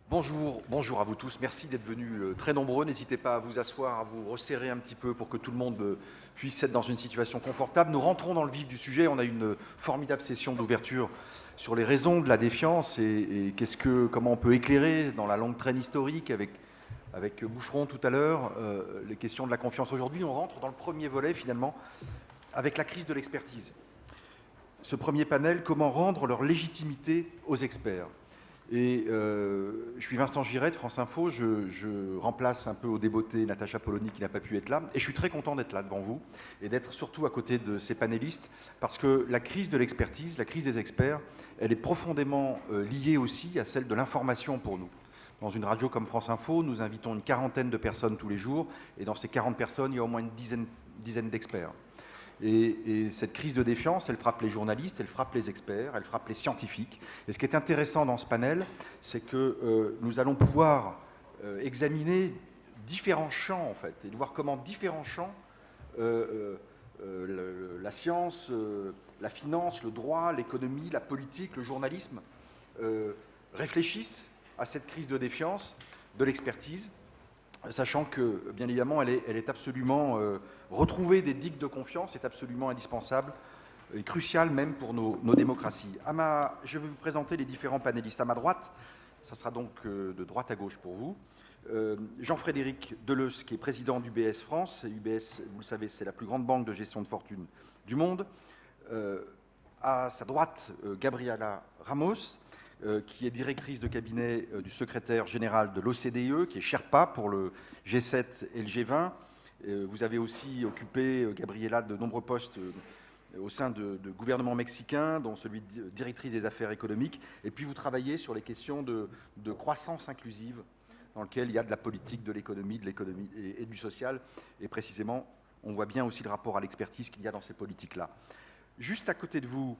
Bonjour à vous tous. Merci d'être venus très nombreux. N'hésitez pas à vous asseoir, à vous resserrer un petit peu pour que tout le monde puisse être dans une situation confortable. Nous rentrons dans le vif du sujet. On a une formidable session d'ouverture sur les raisons de la défiance et comment on peut éclairer dans la longue traîne historique avec Boucheron tout à l'heure les questions de la confiance. Aujourd'hui, on rentre dans le premier volet finalement avec la crise de l'expertise. Ce premier panel, comment rendre leur légitimité aux experts. Et je suis Vincent Giret de France Info, je remplace un peu au débeauté Natacha Polony qui n'a pas pu être là, et je suis très content d'être là devant vous, et d'être surtout à côté de ces panélistes, parce que la crise de l'expertise, la crise des experts, elle est profondément liée aussi à celle de l'information pour nous. Dans une radio comme France Info, nous invitons une quarantaine de personnes tous les jours, et dans ces 40 personnes, il y a au moins une dizaine d'experts. Et cette crise de défiance, elle frappe les journalistes, elle frappe les experts, elle frappe les scientifiques. Et ce qui est intéressant dans ce panel, c'est que nous allons pouvoir examiner différents champs, en fait, et de voir comment différents champs, la science, la finance, le droit, l'économie, la politique, le journalisme, réfléchissent à cette crise de défiance, de l'expertise, sachant que, bien évidemment, elle est absolument... retrouver des digues de confiance est absolument indispensable et crucial même pour nos démocraties. Je vais vous présenter les différents panélistes. À ma droite, ça sera donc de droite à gauche pour vous, Jean-Frédéric Deleuze, qui est président d'UBS France. UBS, vous le savez, c'est la plus grande banque de gestion de fortune du monde. À sa droite, Gabriela Ramos, qui est directrice de cabinet du secrétaire général de l'OCDE, qui est Sherpa pour le G7 et le G20. Vous avez aussi occupé, Gabriela, de nombreux postes au sein de gouvernements mexicains, dont celui de directrice des affaires économiques. Et puis vous travaillez sur les questions de croissance inclusive, dans lequel il y a de la politique, de l'économie et du social. Et précisément, on voit bien aussi le rapport à l'expertise qu'il y a dans ces politiques-là. Juste à côté de vous,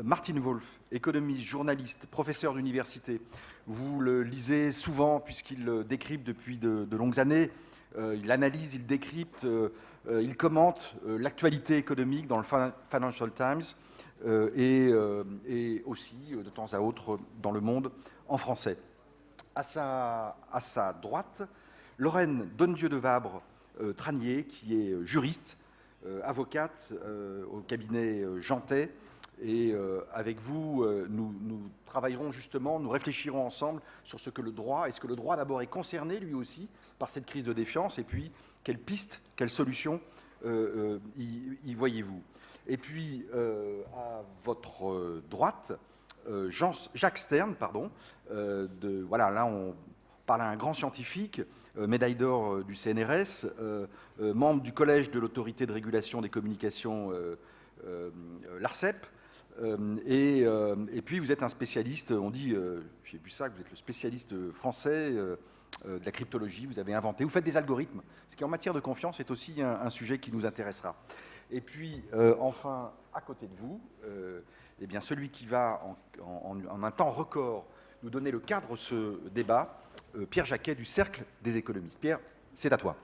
Martin Wolf, économiste, journaliste, professeur d'université. Vous le lisez souvent puisqu'il le décrypte depuis de longues années. Il analyse, il décrypte, il commente l'actualité économique dans le Financial Times et aussi, de temps à autre, dans le Monde en français. À sa droite, Lorraine Dondieu de Vabre Tranier, qui est juriste, avocate au cabinet Jantet. Et avec vous, nous travaillerons justement, nous réfléchirons ensemble sur ce que le droit, est-ce que le droit d'abord est concerné lui aussi par cette crise de défiance, et puis quelles pistes, quelles solutions y voyez-vous. Et puis à votre droite, Jacques Stern, voilà, là on parle à un grand scientifique, médaille d'or du CNRS, membre du collège de l'autorité de régulation des communications, l'ARCEP. Et puis vous êtes un spécialiste, on dit, j'ai vu ça, que vous êtes le spécialiste français de la cryptologie, vous avez inventé, vous faites des algorithmes, ce qui en matière de confiance est aussi un sujet qui nous intéressera. Et puis enfin, à côté de vous, eh bien, celui qui va en un temps record nous donner le cadre de ce débat, Pierre Jacquet du Cercle des économistes. Pierre, c'est à toi.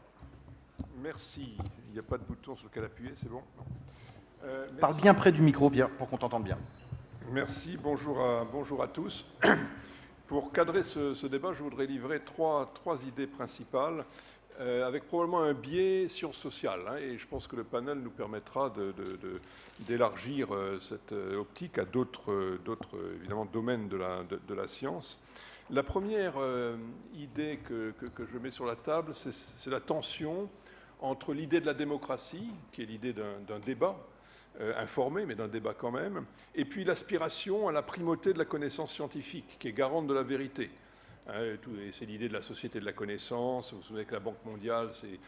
Merci. Il n'y a pas de bouton sur lequel appuyer, c'est bon ? Parle bien près du micro, Pierre, pour qu'on t'entende bien. Merci, bonjour à tous. Pour cadrer ce débat, je voudrais livrer trois idées principales, avec probablement un biais sciences sociales. Et je pense que le panel nous permettra d'élargir cette optique à d'autres évidemment, domaines de la science. La première idée que je mets sur la table, c'est la tension entre l'idée de la démocratie, qui est l'idée d'un débat, informé, mais d'un débat quand même, et puis l'aspiration à la primauté de la connaissance scientifique, qui est garante de la vérité. C'est l'idée de la société de la connaissance. Vous vous souvenez que la Banque mondiale s'est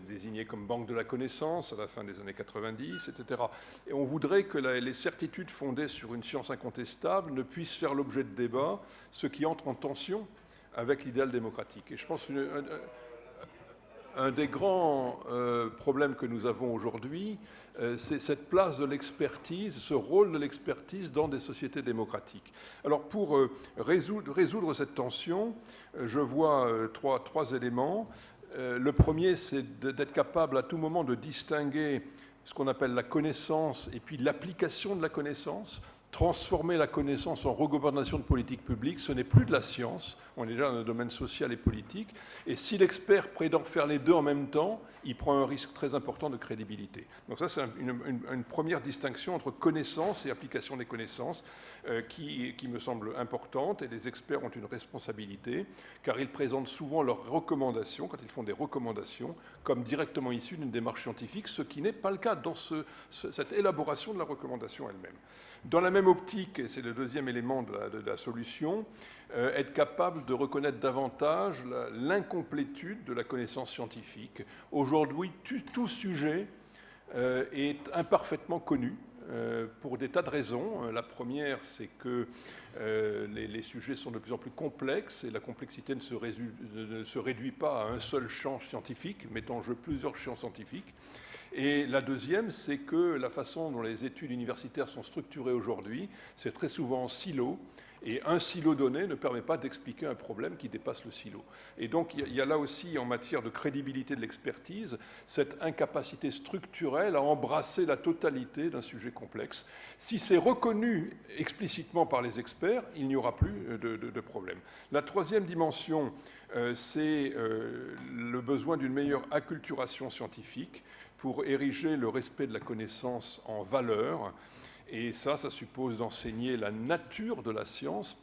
désignée comme banque de la connaissance à la fin des années 90, etc. Et on voudrait que les certitudes fondées sur une science incontestable ne puissent faire l'objet de débats, ce qui entre en tension avec l'idéal démocratique. Et je pense un des grands problèmes que nous avons aujourd'hui, c'est cette place de l'expertise, ce rôle de l'expertise dans des sociétés démocratiques. Alors pour résoudre cette tension, je vois trois éléments. Le premier, c'est d'être capable à tout moment de distinguer ce qu'on appelle la connaissance et puis l'application de la connaissance. Transformer la connaissance en recommandation de politique publique, ce n'est plus de la science, on est déjà dans le domaine social et politique, et si l'expert prétend faire les deux en même temps, il prend un risque très important de crédibilité. Donc ça, c'est une première distinction entre connaissance et application des connaissances qui me semble importante, et les experts ont une responsabilité, car ils présentent souvent leurs recommandations, quand ils font des recommandations, comme directement issues d'une démarche scientifique, ce qui n'est pas le cas dans cette élaboration de la recommandation elle-même. Dans la même optique, et c'est le deuxième élément de la solution, être capable de reconnaître davantage l'incomplétude de la connaissance scientifique. Aujourd'hui, tout sujet est imparfaitement connu pour des tas de raisons. La première, c'est que les sujets sont de plus en plus complexes et la complexité ne se réduit pas à un seul champ scientifique, met en jeu plusieurs champs scientifiques. Et la deuxième, c'est que la façon dont les études universitaires sont structurées aujourd'hui, c'est très souvent en silo, et un silo donné ne permet pas d'expliquer un problème qui dépasse le silo. Et donc il y a là aussi, en matière de crédibilité de l'expertise, cette incapacité structurelle à embrasser la totalité d'un sujet complexe. Si c'est reconnu explicitement par les experts, il n'y aura plus de problème. La troisième dimension, c'est le besoin d'une meilleure acculturation scientifique pour ériger le respect de la connaissance en valeur. Et ça suppose d'enseigner la nature de la science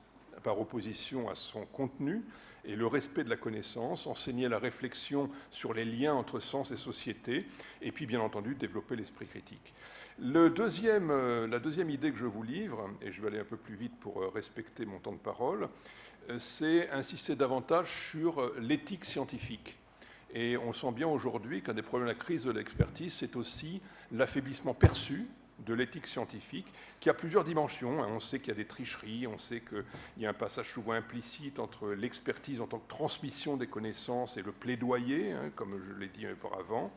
par opposition à son contenu et le respect de la connaissance, enseigner la réflexion sur les liens entre sens et société, et puis bien entendu développer l'esprit critique. La deuxième idée que je vous livre, et je vais aller un peu plus vite pour respecter mon temps de parole, c'est insister davantage sur l'éthique scientifique. Et on sent bien aujourd'hui qu'un des problèmes de la crise de l'expertise, c'est aussi l'affaiblissement perçu de l'éthique scientifique, qui a plusieurs dimensions. On sait qu'il y a des tricheries, on sait qu'il y a un passage souvent implicite entre l'expertise en tant que transmission des connaissances et le plaidoyer, comme je l'ai dit auparavant.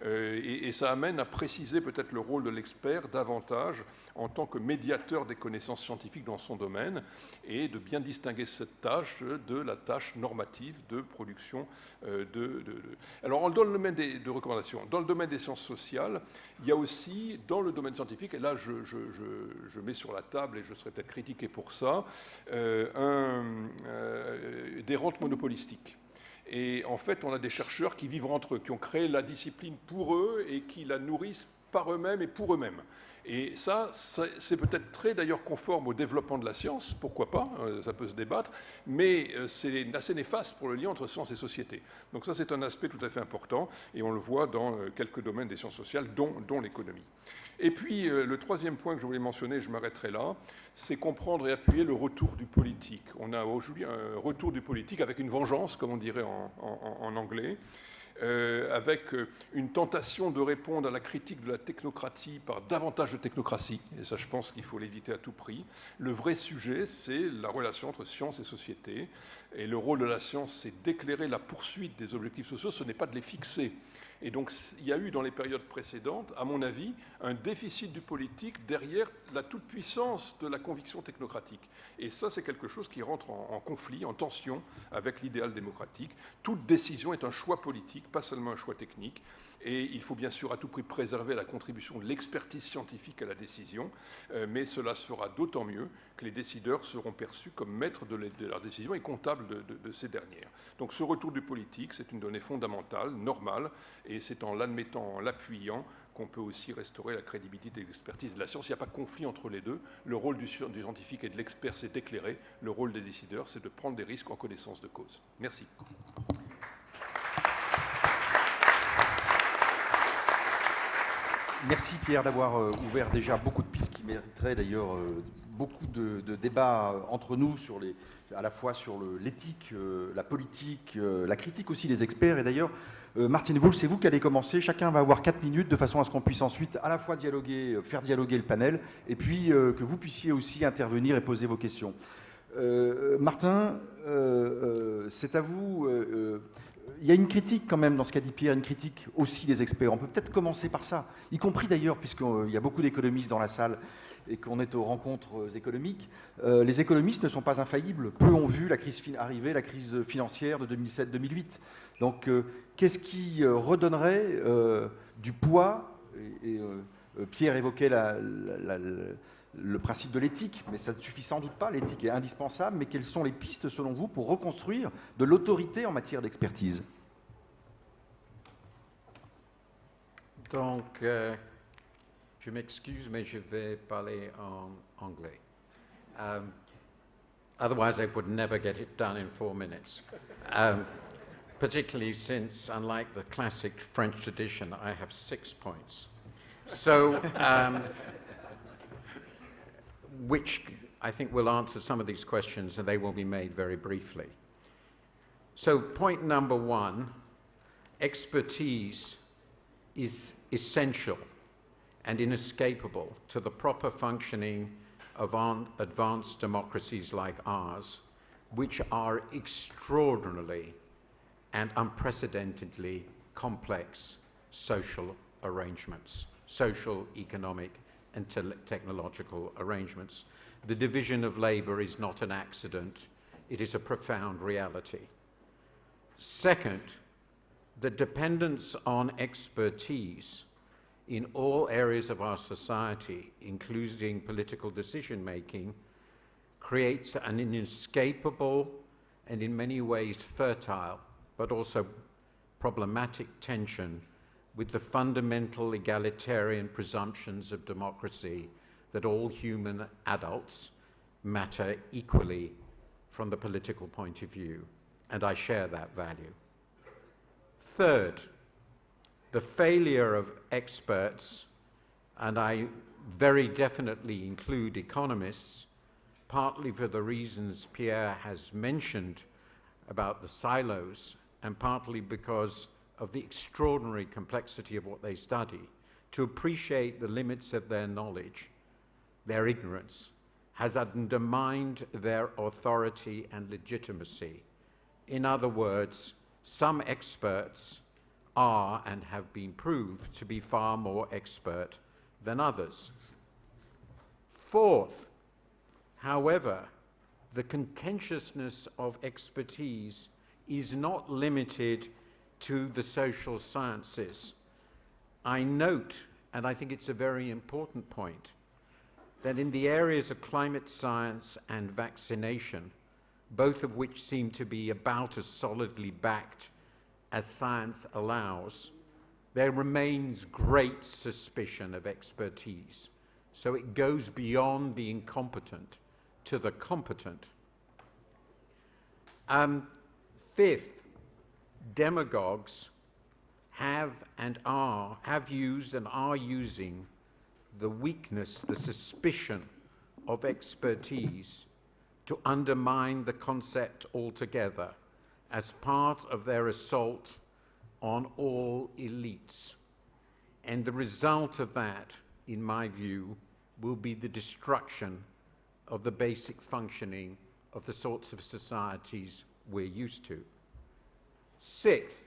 Et ça amène à préciser peut-être le rôle de l'expert davantage en tant que médiateur des connaissances scientifiques dans son domaine et de bien distinguer cette tâche de la tâche normative de production Alors, dans le domaine de recommandations, dans le domaine des sciences sociales, il y a aussi, dans le domaine scientifique, et là je mets sur la table, et je serai peut-être critiqué pour ça, des rentes monopolistiques. Et en fait, on a des chercheurs qui vivent entre eux, qui ont créé la discipline pour eux et qui la nourrissent par eux-mêmes et pour eux-mêmes. Et ça, c'est peut-être très d'ailleurs conforme au développement de la science, pourquoi pas, ça peut se débattre, mais c'est assez néfaste pour le lien entre science et société. Donc ça, c'est un aspect tout à fait important, et on le voit dans quelques domaines des sciences sociales, dont l'économie. Et puis, le troisième point que je voulais mentionner, je m'arrêterai là, c'est comprendre et appuyer le retour du politique. On a aujourd'hui un retour du politique avec une vengeance, comme on dirait en anglais, avec une tentation de répondre à la critique de la technocratie par davantage de technocratie, et ça je pense qu'il faut l'éviter à tout prix. Le vrai sujet, c'est la relation entre science et société, et le rôle de la science, c'est d'éclairer la poursuite des objectifs sociaux, ce n'est pas de les fixer. Et donc, il y a eu dans les périodes précédentes, à mon avis, un déficit du politique derrière la toute-puissance de la conviction technocratique. Et ça, c'est quelque chose qui rentre en conflit, en tension avec l'idéal démocratique. Toute décision est un choix politique, pas seulement un choix technique. Et il faut bien sûr à tout prix préserver la contribution de l'expertise scientifique à la décision, mais cela sera d'autant mieux que les décideurs seront perçus comme maîtres de leurs décisions et comptables de ces dernières. Donc ce retour du politique, c'est une donnée fondamentale, normale, et c'est en l'admettant, en l'appuyant, qu'on peut aussi restaurer la crédibilité de l'expertise de la science. Il n'y a pas de conflit entre les deux. Le rôle du scientifique et de l'expert, c'est d'éclairer. Le rôle des décideurs, c'est de prendre des risques en connaissance de cause. Merci. Merci Pierre d'avoir ouvert déjà beaucoup de pistes qui mériteraient d'ailleurs beaucoup de débats entre nous à la fois sur l'éthique, la politique, la critique aussi des experts. Et d'ailleurs, Martine Wolf, c'est vous qui allez commencer. Chacun va avoir 4 minutes de façon à ce qu'on puisse ensuite à la fois faire dialoguer le panel et puis que vous puissiez aussi intervenir et poser vos questions. Martin, c'est à vous. Il y a une critique quand même dans ce qu'a dit Pierre, une critique aussi des experts. On peut peut-être commencer par ça, y compris d'ailleurs, puisqu'il y a beaucoup d'économistes dans la salle et qu'on est aux rencontres économiques. Les économistes ne sont pas infaillibles. Peu ont vu la crise arriver, la crise financière de 2007-2008. Donc, qu'est-ce qui redonnerait du poids et Pierre évoquait le principe de l'éthique, mais ça ne suffit sans doute pas, l'éthique est indispensable, mais quelles sont les pistes selon vous pour reconstruire de l'autorité en matière d'expertise? Donc, je m'excuse, mais je vais parler en anglais. Otherwise, I would never get it done in 4 minutes. Particularly since, unlike the classic French tradition, I have 6 points. So, which I think will answer some of these questions, and they will be made very briefly. So, point number 1, expertise is essential and inescapable to the proper functioning of advanced democracies like ours, which are extraordinarily and unprecedentedly complex social arrangements, social, economic, and technological arrangements. The division of labor is not an accident, it is a profound reality. Second, the dependence on expertise in all areas of our society, including political decision-making, creates an inescapable and in many ways fertile, but also problematic tension with the fundamental egalitarian presumptions of democracy that all human adults matter equally from the political point of view, and I share that value. Third, the failure of experts, and I very definitely include economists, partly for the reasons Pierre has mentioned about the silos, and partly because of the extraordinary complexity of what they study, to appreciate the limits of their knowledge, their ignorance, has undermined their authority and legitimacy. In other words, some experts are and have been proved to be far more expert than others. Fourth, however, the contentiousness of expertise is not limited to the social sciences. I note, and I think it's a very important point, that in the areas of climate science and vaccination, both of which seem to be about as solidly backed as science allows, there remains great suspicion of expertise. So it goes beyond the incompetent to the competent. Fifth, demagogues have used and are using the weakness, the suspicion of expertise to undermine the concept altogether as part of their assault on all elites. And the result of that, in my view, will be the destruction of the basic functioning of the sorts of societies we're used to. Sixth,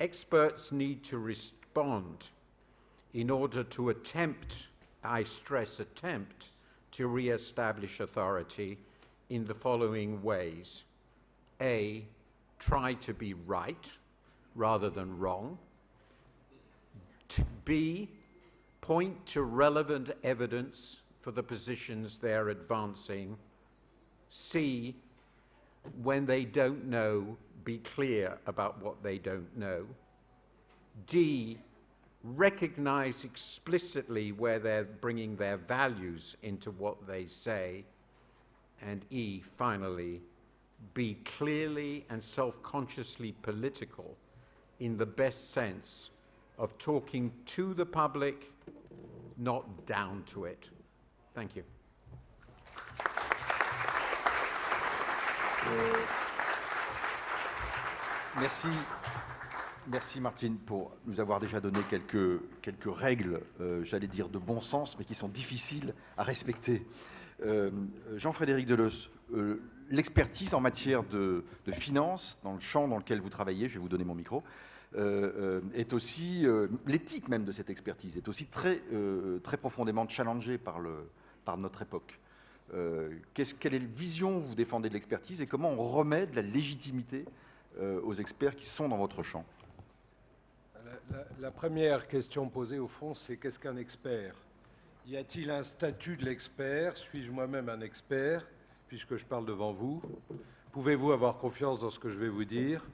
experts need to respond in order to attempt, I stress attempt, to re-establish authority in the following ways. A, try to be right rather than wrong. B, point to relevant evidence for the positions they're advancing. C, when they don't know, be clear about what they don't know. D, recognize explicitly where they're bringing their values into what they say. And E, finally, be clearly and self-consciously political in the best sense of talking to the public, not down to it. Thank you. Merci Martine pour nous avoir déjà donné quelques règles, j'allais dire de bon sens, mais qui sont difficiles à respecter. Jean-Frédéric Deleuze, l'expertise en matière de finance, dans le champ dans lequel vous travaillez, je vais vous donner mon micro, est aussi, l'éthique même de cette expertise est aussi très profondément challengée par notre époque. Quelle vision vous défendez de l'expertise et comment on remet de la légitimité aux experts qui sont dans votre champ? La première question posée au fond, c'est qu'est-ce qu'un expert? Y a-t-il un statut de l'expert? Suis-je moi-même un expert, puisque je parle devant vous? Pouvez-vous avoir confiance dans ce que je vais vous dire?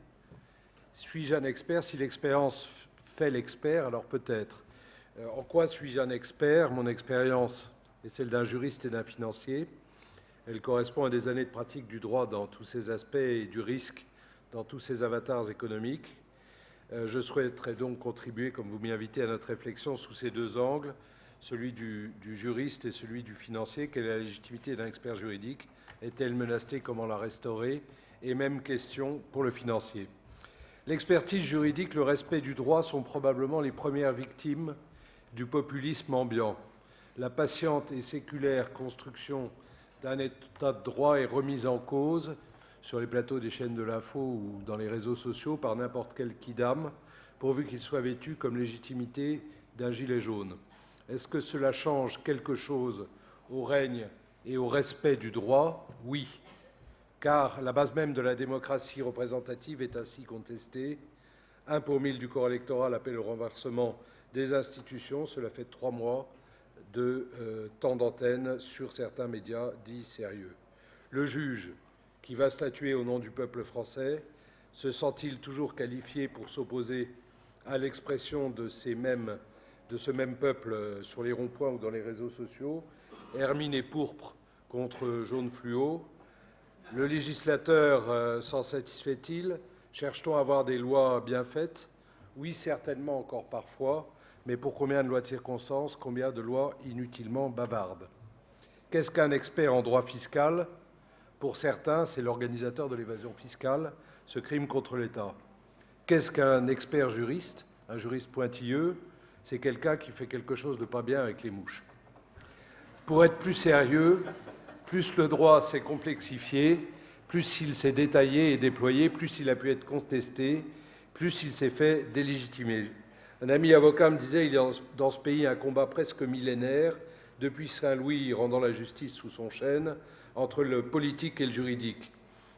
Suis-je un expert? Si l'expérience fait l'expert, alors peut-être. En quoi suis-je un expert? Mon expérience est celle d'un juriste et d'un financier. Elle correspond à des années de pratique du droit dans tous ses aspects et du risque dans tous ses avatars économiques. Je souhaiterais donc contribuer, comme vous m'y invitez, à notre réflexion sous ces deux angles, celui du juriste et celui du financier. Quelle est la légitimité d'un expert juridique? Est-elle menacée? Comment la restaurer? Et même question pour le financier. L'expertise juridique, le respect du droit sont probablement les premières victimes du populisme ambiant. La patiente et séculaire construction d'un état de droit est remise en cause sur les plateaux des chaînes de l'info ou dans les réseaux sociaux par n'importe quel quidam, pourvu qu'il soit vêtu comme légitimité d'un gilet jaune. Est-ce que cela change quelque chose au règne et au respect du droit? Oui, car la base même de la démocratie représentative est ainsi contestée. 1 pour 1000 du corps électoral appelle au renversement des institutions. Cela fait 3 mois de temps d'antenne sur certains médias dits sérieux. Le juge qui va statuer au nom du peuple français se sent-il toujours qualifié pour s'opposer à l'expression de ce même peuple sur les ronds-points ou dans les réseaux sociaux? Hermine et pourpre contre jaune fluo. Le législateur s'en satisfait-il? Cherche-t-on à avoir des lois bien faites? Oui, certainement encore parfois, mais pour combien de lois de circonstance, combien de lois inutilement bavardes? Qu'est-ce qu'un expert en droit fiscal? Pour certains, c'est l'organisateur de l'évasion fiscale, ce crime contre l'État. Qu'est-ce qu'un expert juriste? Un juriste pointilleux, c'est quelqu'un qui fait quelque chose de pas bien avec les mouches. Pour être plus sérieux, plus le droit s'est complexifié, plus il s'est détaillé et déployé, plus il a pu être contesté, plus il s'est fait délégitimer. Un ami avocat me disait, il y a dans ce pays un combat presque millénaire, depuis Saint-Louis rendant la justice sous son chêne, entre le politique et le juridique.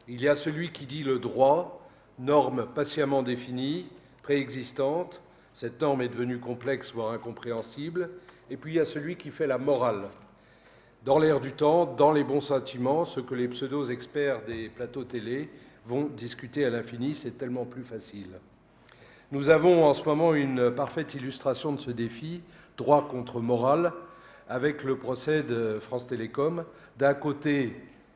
Il y a celui qui dit le droit, norme patiemment définie, préexistante, cette norme est devenue complexe, voire incompréhensible, et puis il y a celui qui fait la morale. Dans l'air du temps, dans les bons sentiments, ce que les pseudo-experts des plateaux télé vont discuter à l'infini, c'est tellement plus facile. Nous avons en ce moment une parfaite illustration de ce défi, droit contre morale, avec le procès de France Télécom. D'un côté,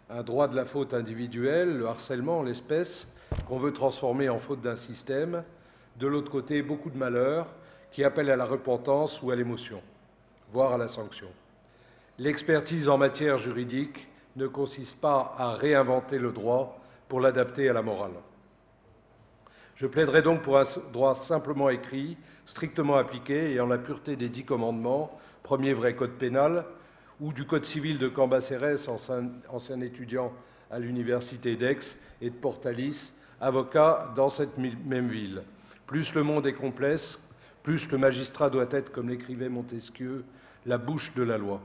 un droit de la faute individuelle, le harcèlement en l'espèce, qu'on veut transformer en faute d'un système. De l'autre côté, beaucoup de malheurs qui appellent à la repentance ou à l'émotion, voire à la sanction. L'expertise en matière juridique ne consiste pas à réinventer le droit pour l'adapter à la morale. Je plaiderai donc pour un droit simplement écrit, strictement appliqué et en la pureté des 10 commandements, premier vrai code pénal, ou du code civil de Cambacérès, ancien étudiant à l'université d'Aix, et de Portalis, avocat dans cette même ville. Plus le monde est complexe, plus le magistrat doit être, comme l'écrivait Montesquieu, la bouche de la loi.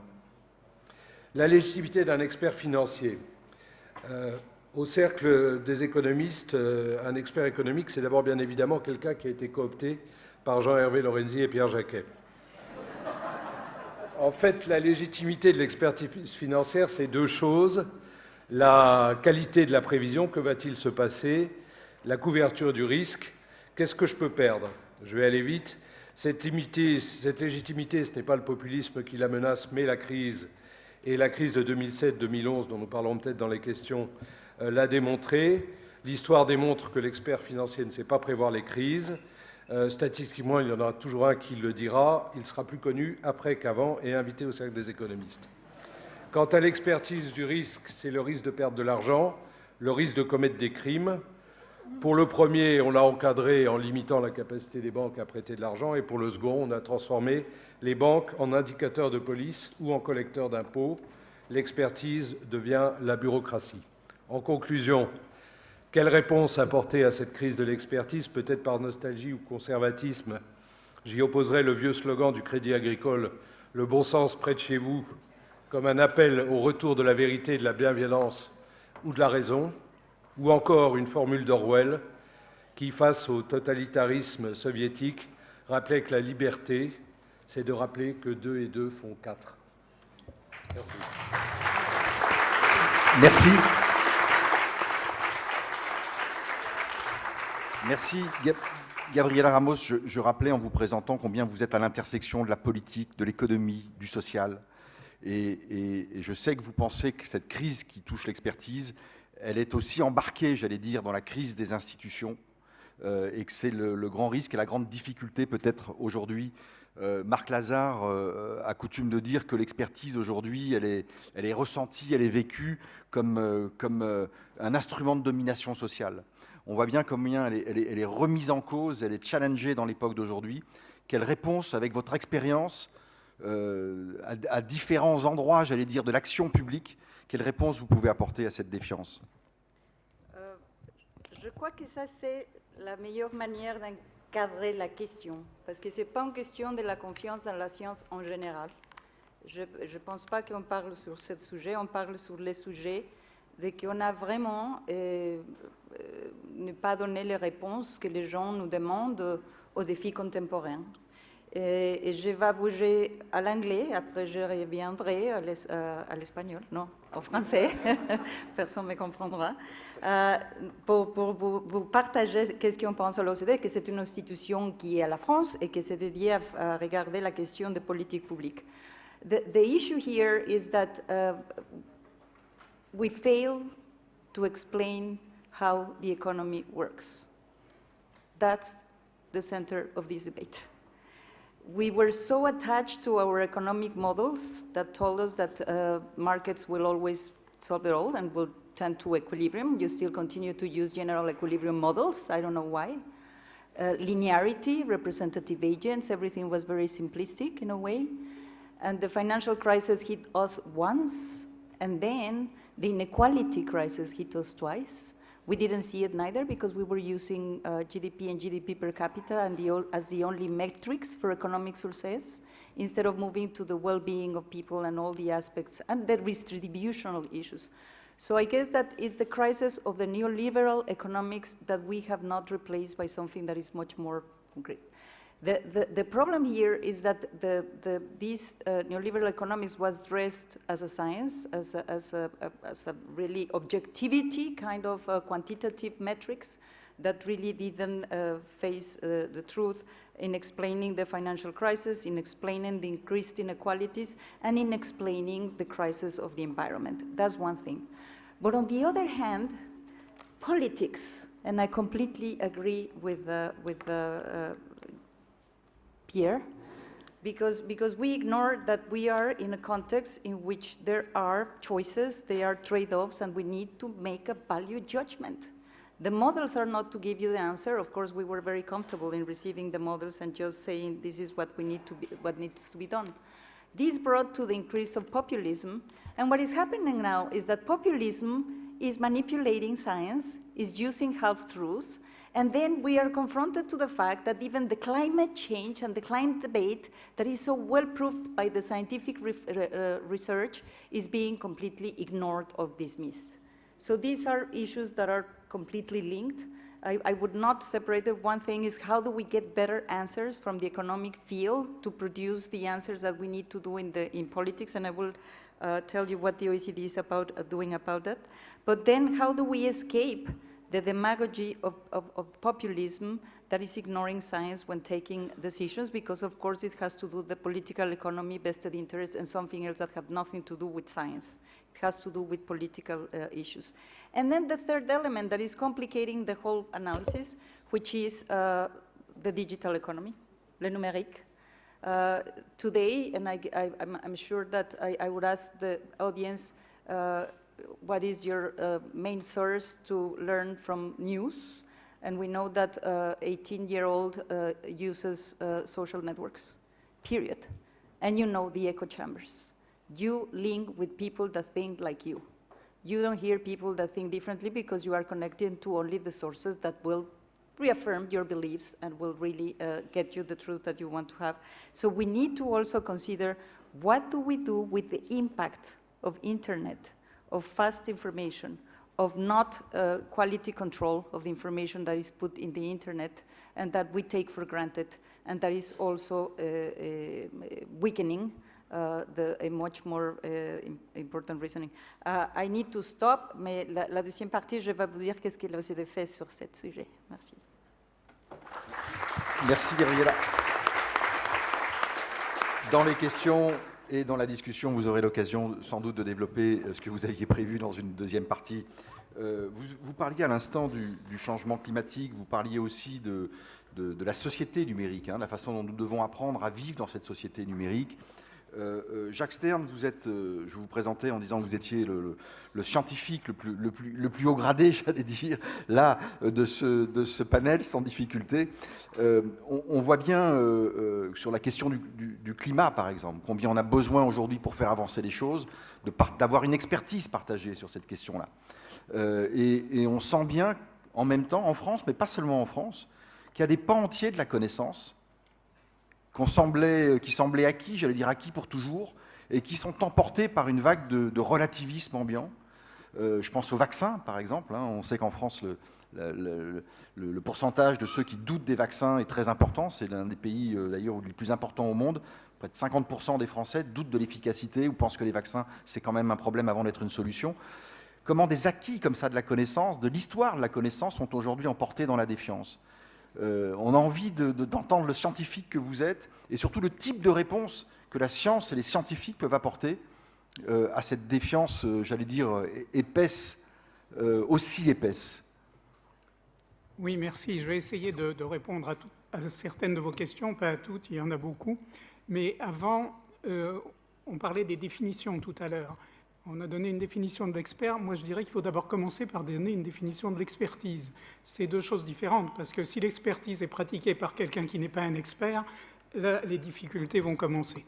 La légitimité d'un expert financier. Au cercle des économistes, un expert économique, c'est d'abord bien évidemment quelqu'un qui a été coopté par Jean-Hervé Lorenzi et Pierre Jacquet. En fait, la légitimité de l'expertise financière, c'est deux choses. La qualité de la prévision, que va-t-il se passer? La couverture du risque, qu'est-ce que je peux perdre? Je vais aller vite. Cette légitimité, ce n'est pas le populisme qui la menace, mais la crise. Et la crise de 2007-2011, dont nous parlons peut-être dans les questions, l'a démontré. L'histoire démontre que l'expert financier ne sait pas prévoir les crises. Statistiquement, il y en aura toujours un qui le dira. Il sera plus connu après qu'avant et invité au cercle des économistes. Quant à l'expertise du risque, c'est le risque de perdre de l'argent, le risque de commettre des crimes. Pour le premier, on l'a encadré en limitant la capacité des banques à prêter de l'argent. Et pour le second, on a transformé les banques en indicateurs de police ou en collecteurs d'impôts. L'expertise devient la bureaucratie. En conclusion, quelle réponse apporter à cette crise de l'expertise? Peut-être par nostalgie ou conservatisme. J'y opposerai le vieux slogan du Crédit Agricole, le bon sens près de chez vous, comme un appel au retour de la vérité, de la bienveillance ou de la raison, ou encore une formule d'Orwell qui, face au totalitarisme soviétique, rappelait que la liberté, c'est de rappeler que 2 et 2 font 4. Merci. Merci. Merci. Gabriela Ramos, je rappelais en vous présentant combien vous êtes à l'intersection de la politique, de l'économie, du social. Et je sais que vous pensez que cette crise qui touche l'expertise, elle est aussi embarquée, j'allais dire, dans la crise des institutions, et que c'est le grand risque et la grande difficulté peut-être aujourd'hui. Marc Lazare a coutume de dire que l'expertise aujourd'hui, elle est ressentie, elle est vécue comme un instrument de domination sociale. On voit bien combien elle est remise en cause, elle est challengée dans l'époque d'aujourd'hui. Quelle réponse, avec votre expérience, à différents endroits, j'allais dire, de l'action publique, quelle réponse vous pouvez apporter à cette défiance? Je crois que ça, c'est la meilleure manière d'encadrer la question, parce que ce n'est pas une question de la confiance dans la science en général. Je ne pense pas qu'on parle sur ce sujet, on parle sur les sujets de qu'on a vraiment ne pas donné les réponses que les gens nous demandent aux défis contemporains. Et je vais bouger à l'anglais, après je reviendrai à l'espagnol, non, au français, personne ne me comprendra, pour vous partager qu'est-ce qu'on pense à l'OCDE, que c'est une institution qui est à la France et qui s'est dédiée à regarder la question de politique publique. The issue here is that we fail to explain how the economy works. That's the center of this debate. We were so attached to our economic models that told us that markets will always solve it all and will tend to equilibrium. You still continue to use general equilibrium models. I don't know why. Linearity, representative agents, everything was very simplistic in a way. And the financial crisis hit us once, and then the inequality crisis hit us twice. We didn't see it neither because we were using GDP and GDP per capita and as the only metrics for economic success, instead of moving to the well-being of people and all the aspects and the distributional issues. So I guess that is the crisis of the neoliberal economics that we have not replaced by something that is much more concrete. The problem here is that this neoliberal economics was dressed as a science, as a really objectivity kind of quantitative metrics that really didn't face the truth in explaining the financial crisis, in explaining the increased inequalities, and in explaining the crisis of the environment. That's one thing. But on the other hand, politics, and I completely agree with Pierre, because we ignore that we are in a context in which there are choices, there are trade-offs, and we need to make a value judgment. The models are not to give you the answer. Of course, we were very comfortable in receiving the models and just saying this is what what needs to be done. This brought to the increase of populism, and what is happening now is that populism is manipulating science, is using half-truths, and then we are confronted to the fact that even the climate change and the climate debate that is so well proved by the scientific research is being completely ignored or dismissed. So these are issues that are completely linked. I would not separate it. One thing is how do we get better answers from the economic field to produce the answers that we need to do in politics, and I will tell you what the OECD is doing about that. But then how do we escape the demagogy of populism that is ignoring science when taking decisions, because of course it has to do with the political economy, vested interests, and something else that have nothing to do with science. It has to do with political issues. And then the third element that is complicating the whole analysis, which is the digital economy, le numérique. Today, and I'm sure that I would ask the audience, what is your main source to learn from news? And we know that 18-year-old uses social networks, period. And you know the echo chambers. You link with people that think like you. You don't hear people that think differently because you are connected to only the sources that will reaffirm your beliefs and will really get you the truth that you want to have. So we need to also consider what do we do with the impact of internet, of fast information, of not quality control of the information that is put in the internet and that we take for granted, and that is also weakening a much more important reasoning. I need to stop, mais la deuxième partie, je vais vous dire qu'est-ce qu'il a aussi de fait sur ce sujet. Merci. Merci Gabriela. Dans les questions et dans la discussion, vous aurez l'occasion sans doute de développer ce que vous aviez prévu dans une deuxième partie. Vous parliez à l'instant du changement climatique, vous parliez aussi de la société numérique, de la façon dont nous devons apprendre à vivre dans cette société numérique. Jacques Stern, je vous présentais en disant que vous étiez le scientifique le plus haut gradé, j'allais dire, là, de ce panel, sans difficulté. On voit bien sur la question du climat, par exemple, combien on a besoin aujourd'hui pour faire avancer les choses, d'avoir une expertise partagée sur cette question-là. Et on sent bien, en même temps, en France, mais pas seulement en France, qu'il y a des pans entiers de la connaissance qui semblaient acquis, j'allais dire acquis pour toujours, et qui sont emportés par une vague de relativisme ambiant. Je pense aux vaccins, par exemple. On sait qu'en France, le pourcentage de ceux qui doutent des vaccins est très important. C'est l'un des pays, d'ailleurs, les plus importants au monde. Près de 50% des Français doutent de l'efficacité ou pensent que les vaccins, c'est quand même un problème avant d'être une solution. Comment des acquis comme ça de la connaissance, de l'histoire de la connaissance, sont aujourd'hui emportés dans la défiance. On a envie d'entendre le scientifique que vous êtes et surtout le type de réponse que la science et les scientifiques peuvent apporter à cette défiance, j'allais dire, épaisse, aussi épaisse. Oui, merci. Je vais essayer de répondre à certaines de vos questions, pas à toutes, il y en a beaucoup. Mais avant, on parlait des définitions tout à l'heure. On a donné une définition de l'expert. Moi, je dirais qu'il faut d'abord commencer par donner une définition de l'expertise. C'est deux choses différentes, parce que si l'expertise est pratiquée par quelqu'un qui n'est pas un expert, là, les difficultés vont commencer.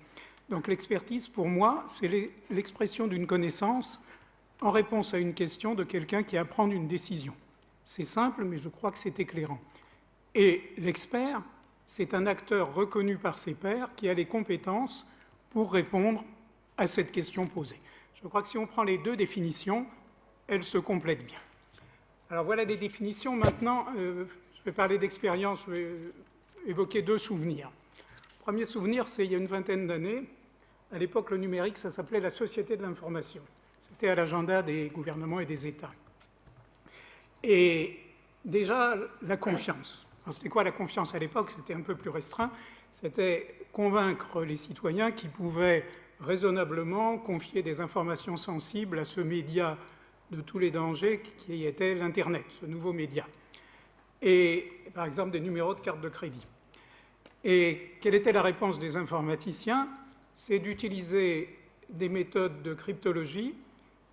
Donc l'expertise, pour moi, c'est l'expression d'une connaissance en réponse à une question de quelqu'un qui a à prendre une décision. C'est simple, mais je crois que c'est éclairant. Et l'expert, c'est un acteur reconnu par ses pairs qui a les compétences pour répondre à cette question posée. Je crois que si on prend les deux définitions, elles se complètent bien. Alors voilà des définitions. Maintenant, je vais parler d'expérience, je vais évoquer deux souvenirs. Le premier souvenir, c'est il y a une vingtaine d'années. À l'époque, le numérique, ça s'appelait la société de l'information. C'était à l'agenda des gouvernements et des États. Et déjà, la confiance. C'était quoi la confiance à l'époque? C'était un peu plus restreint. C'était convaincre les citoyens qui pouvaient raisonnablement confier des informations sensibles à ce média de tous les dangers qui était l'Internet, ce nouveau média. Et par exemple des numéros de carte de crédit. Et quelle était la réponse des informaticiens? C'est d'utiliser des méthodes de cryptologie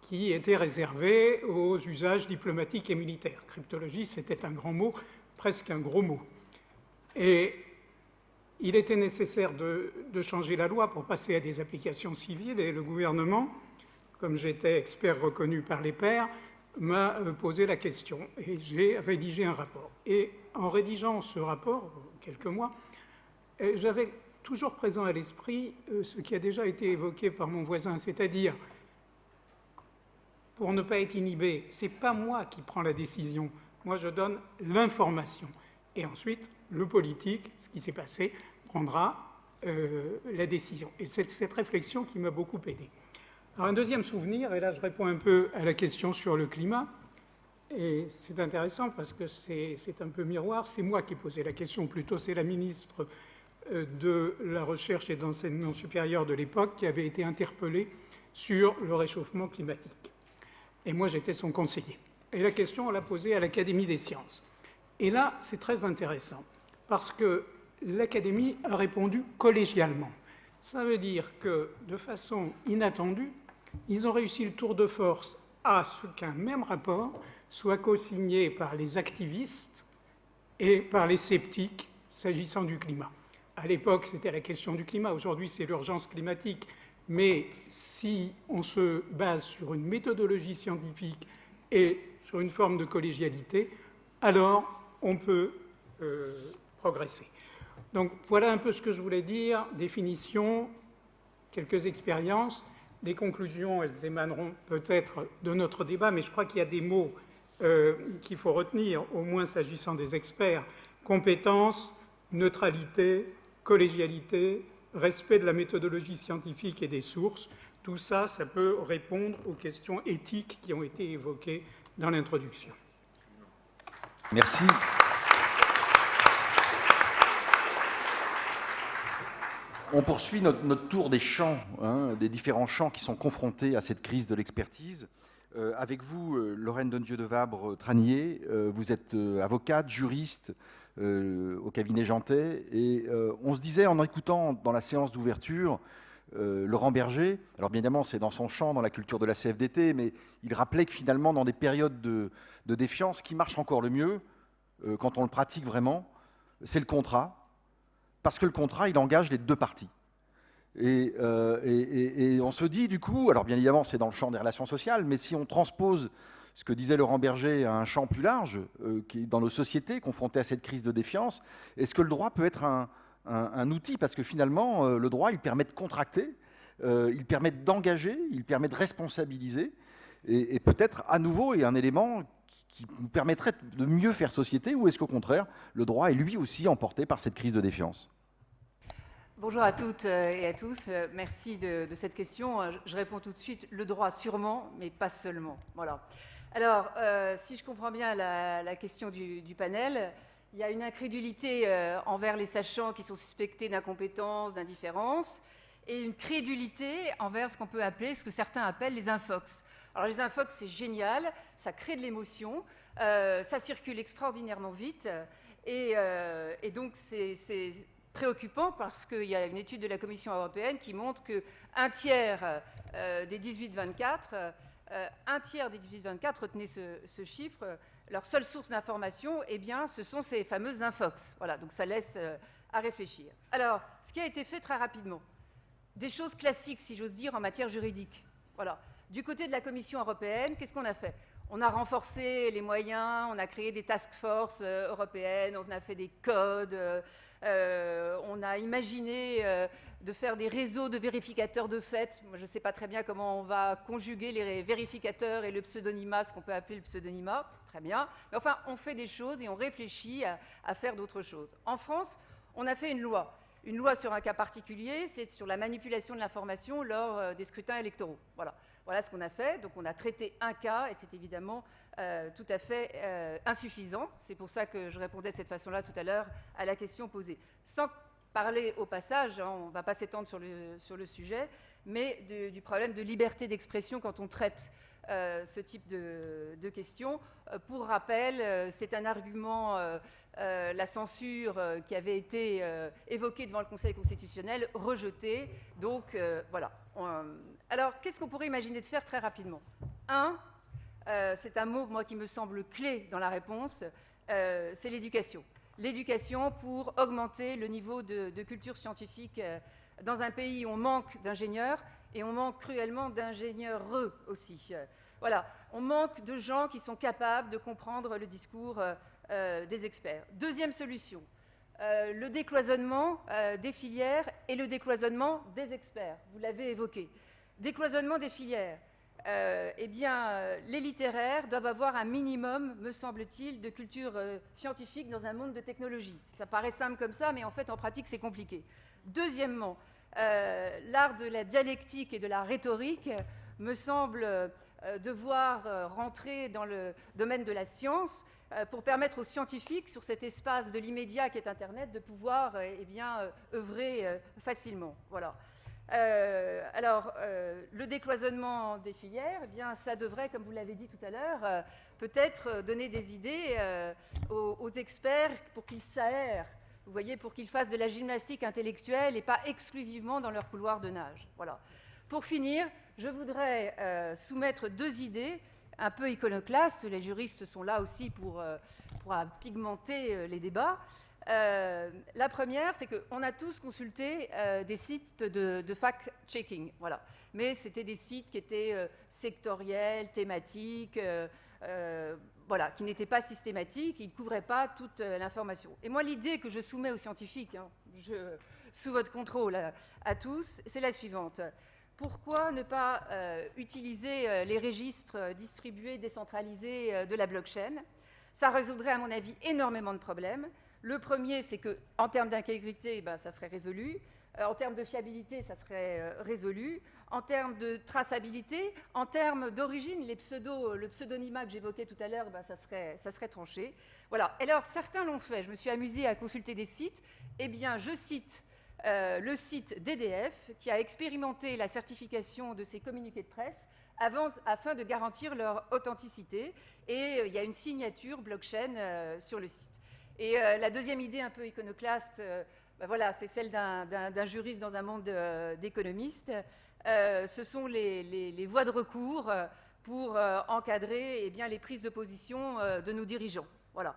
qui étaient réservées aux usages diplomatiques et militaires. Cryptologie, c'était un grand mot, presque un gros mot. Et il était nécessaire de changer la loi pour passer à des applications civiles, et le gouvernement, comme j'étais expert reconnu par les pairs, m'a posé la question, et j'ai rédigé un rapport. Et en rédigeant ce rapport, quelques mois, j'avais toujours présent à l'esprit ce qui a déjà été évoqué par mon voisin, c'est-à-dire, pour ne pas être inhibé, ce n'est pas moi qui prends la décision, moi je donne l'information. Et ensuite, le politique, ce qui s'est passé, prendra la décision. Et c'est cette réflexion qui m'a beaucoup aidé. Alors un deuxième souvenir, et là je réponds un peu à la question sur le climat, et c'est intéressant parce que c'est un peu miroir, c'est moi qui ai posé la question, plutôt c'est la ministre de la Recherche et de l'Enseignement supérieur de l'époque qui avait été interpellée sur le réchauffement climatique. Et moi j'étais son conseiller. Et la question, on l'a posée à l'Académie des sciences. Et là, c'est très intéressant, parce que l'Académie a répondu collégialement. Ça veut dire que, de façon inattendue, ils ont réussi le tour de force à ce qu'un même rapport soit co-signé par les activistes et par les sceptiques s'agissant du climat. À l'époque, c'était la question du climat. Aujourd'hui, c'est l'urgence climatique. Mais si on se base sur une méthodologie scientifique et sur une forme de collégialité, alors on peut progresser. Donc voilà un peu ce que je voulais dire. Définition, quelques expériences. Les conclusions, elles émaneront peut-être de notre débat, mais je crois qu'il y a des mots qu'il faut retenir, au moins s'agissant des experts. Compétence, neutralité, collégialité, respect de la méthodologie scientifique et des sources. Tout ça, ça peut répondre aux questions éthiques qui ont été évoquées dans l'introduction. Merci. On poursuit notre tour des champs, des différents champs qui sont confrontés à cette crise de l'expertise. Avec vous, Lorraine Dondieu de Vabre-Tranier, vous êtes avocate, juriste au cabinet Jantet, et on se disait en écoutant dans la séance d'ouverture Laurent Berger, alors bien évidemment c'est dans son champ, dans la culture de la CFDT, mais il rappelait que finalement dans des périodes de défiance, ce qui marche encore le mieux, quand on le pratique vraiment, c'est le contrat, parce que le contrat, il engage les deux parties. Et on se dit, du coup, alors bien évidemment, c'est dans le champ des relations sociales, mais si on transpose ce que disait Laurent Berger à un champ plus large, qui est dans nos sociétés confrontées à cette crise de défiance, est-ce que le droit peut être un outil? Parce que finalement, le droit, il permet de contracter, il permet d'engager, il permet de responsabiliser, et peut-être à nouveau, est un élément qui nous permettrait de mieux faire société, ou est-ce qu'au contraire, le droit est lui aussi emporté par cette crise de défiance? Bonjour à toutes et à tous. Merci de cette question. Je réponds tout de suite. Le droit, sûrement, mais pas seulement. Voilà. Alors, si je comprends bien la question du panel, il y a une incrédulité envers les sachants qui sont suspectés d'incompétence, d'indifférence, et une crédulité envers ce qu'on peut appeler, ce que certains appellent les infox. Alors, les infox, c'est génial, ça crée de l'émotion, ça circule extraordinairement vite, et donc c'est préoccupant parce qu'il y a une étude de la Commission européenne qui montre qu'un tiers des 18-24, retenez ce chiffre, leur seule source d'information, eh bien, ce sont ces fameuses infox. Voilà, donc ça laisse à réfléchir. Alors, ce qui a été fait très rapidement, des choses classiques, si j'ose dire, en matière juridique. Voilà. Du côté de la Commission européenne, qu'est-ce qu'on a fait? On a renforcé les moyens, on a créé des task force européennes, on a fait des codes, on a imaginé de faire des réseaux de vérificateurs de fait. Moi, je ne sais pas très bien comment on va conjuguer les vérificateurs et le pseudonymat, ce qu'on peut appeler le pseudonymat. Très bien. Mais enfin, on fait des choses et on réfléchit à faire d'autres choses. En France, on a fait une loi. Une loi sur un cas particulier, c'est sur la manipulation de l'information lors des scrutins électoraux. Voilà. Voilà ce qu'on a fait. Donc on a traité un cas et c'est évidemment tout à fait insuffisant. C'est pour ça que je répondais de cette façon-là tout à l'heure à la question posée. Sans parler au passage, on ne va pas s'étendre sur le sujet, mais du problème de liberté d'expression quand on traite ce type de questions. Pour rappel, c'est un argument, la censure qui avait été évoquée devant le Conseil constitutionnel, rejetée. Donc voilà. Alors, qu'est-ce qu'on pourrait imaginer de faire très rapidement? C'est un mot, moi, qui me semble clé dans la réponse, c'est l'éducation. L'éducation pour augmenter le niveau de culture scientifique dans un pays où on manque d'ingénieurs et on manque cruellement d'ingénieurs aussi. Voilà, on manque de gens qui sont capables de comprendre le discours des experts. Deuxième solution, le décloisonnement des filières et le décloisonnement des experts. Vous l'avez évoqué. Décloisonnement des filières. Eh bien, les littéraires doivent avoir un minimum, me semble-t-il, de culture scientifique dans un monde de technologie. Ça paraît simple comme ça, mais en fait, en pratique, c'est compliqué. Deuxièmement, l'art de la dialectique et de la rhétorique me semble devoir rentrer dans le domaine de la science pour permettre aux scientifiques, sur cet espace de l'immédiat qu'est Internet, de pouvoir œuvrer facilement. Voilà. Le décloisonnement des filières, eh bien, ça devrait, comme vous l'avez dit tout à l'heure, peut-être donner des idées aux experts pour qu'ils s'aèrent, vous voyez, pour qu'ils fassent de la gymnastique intellectuelle et pas exclusivement dans leur couloir de nage. Voilà. Pour finir, je voudrais soumettre deux idées un peu iconoclastes. Les juristes sont là aussi pour pigmenter les débats. La première, c'est qu'on a tous consulté des sites de fact-checking, voilà. Mais c'était des sites qui étaient sectoriels, thématiques, voilà, qui n'étaient pas systématiques, qui ne couvraient pas toute l'information. Et moi, l'idée que je soumets aux scientifiques, sous votre contrôle à tous, c'est la suivante. Pourquoi ne pas utiliser les registres distribués, décentralisés de la blockchain? Ça résoudrait, à mon avis, énormément de problèmes. Le premier, c'est qu'en termes d'intégrité, ça serait résolu. En termes de fiabilité, ça serait résolu. En termes de traçabilité, en termes d'origine, le pseudonymat que j'évoquais tout à l'heure, ben, ça serait tranché. Voilà. Et alors, certains l'ont fait. Je me suis amusée à consulter des sites. Eh bien, je cite le site d'EDF, qui a expérimenté la certification de ses communiqués de presse afin de garantir leur authenticité. Et il y a une signature blockchain sur le site. Et la deuxième idée un peu iconoclaste, ben voilà, c'est celle d'un juriste dans un monde d'économistes. Ce sont les voies de recours pour encadrer les prises de position de nos dirigeants. Voilà.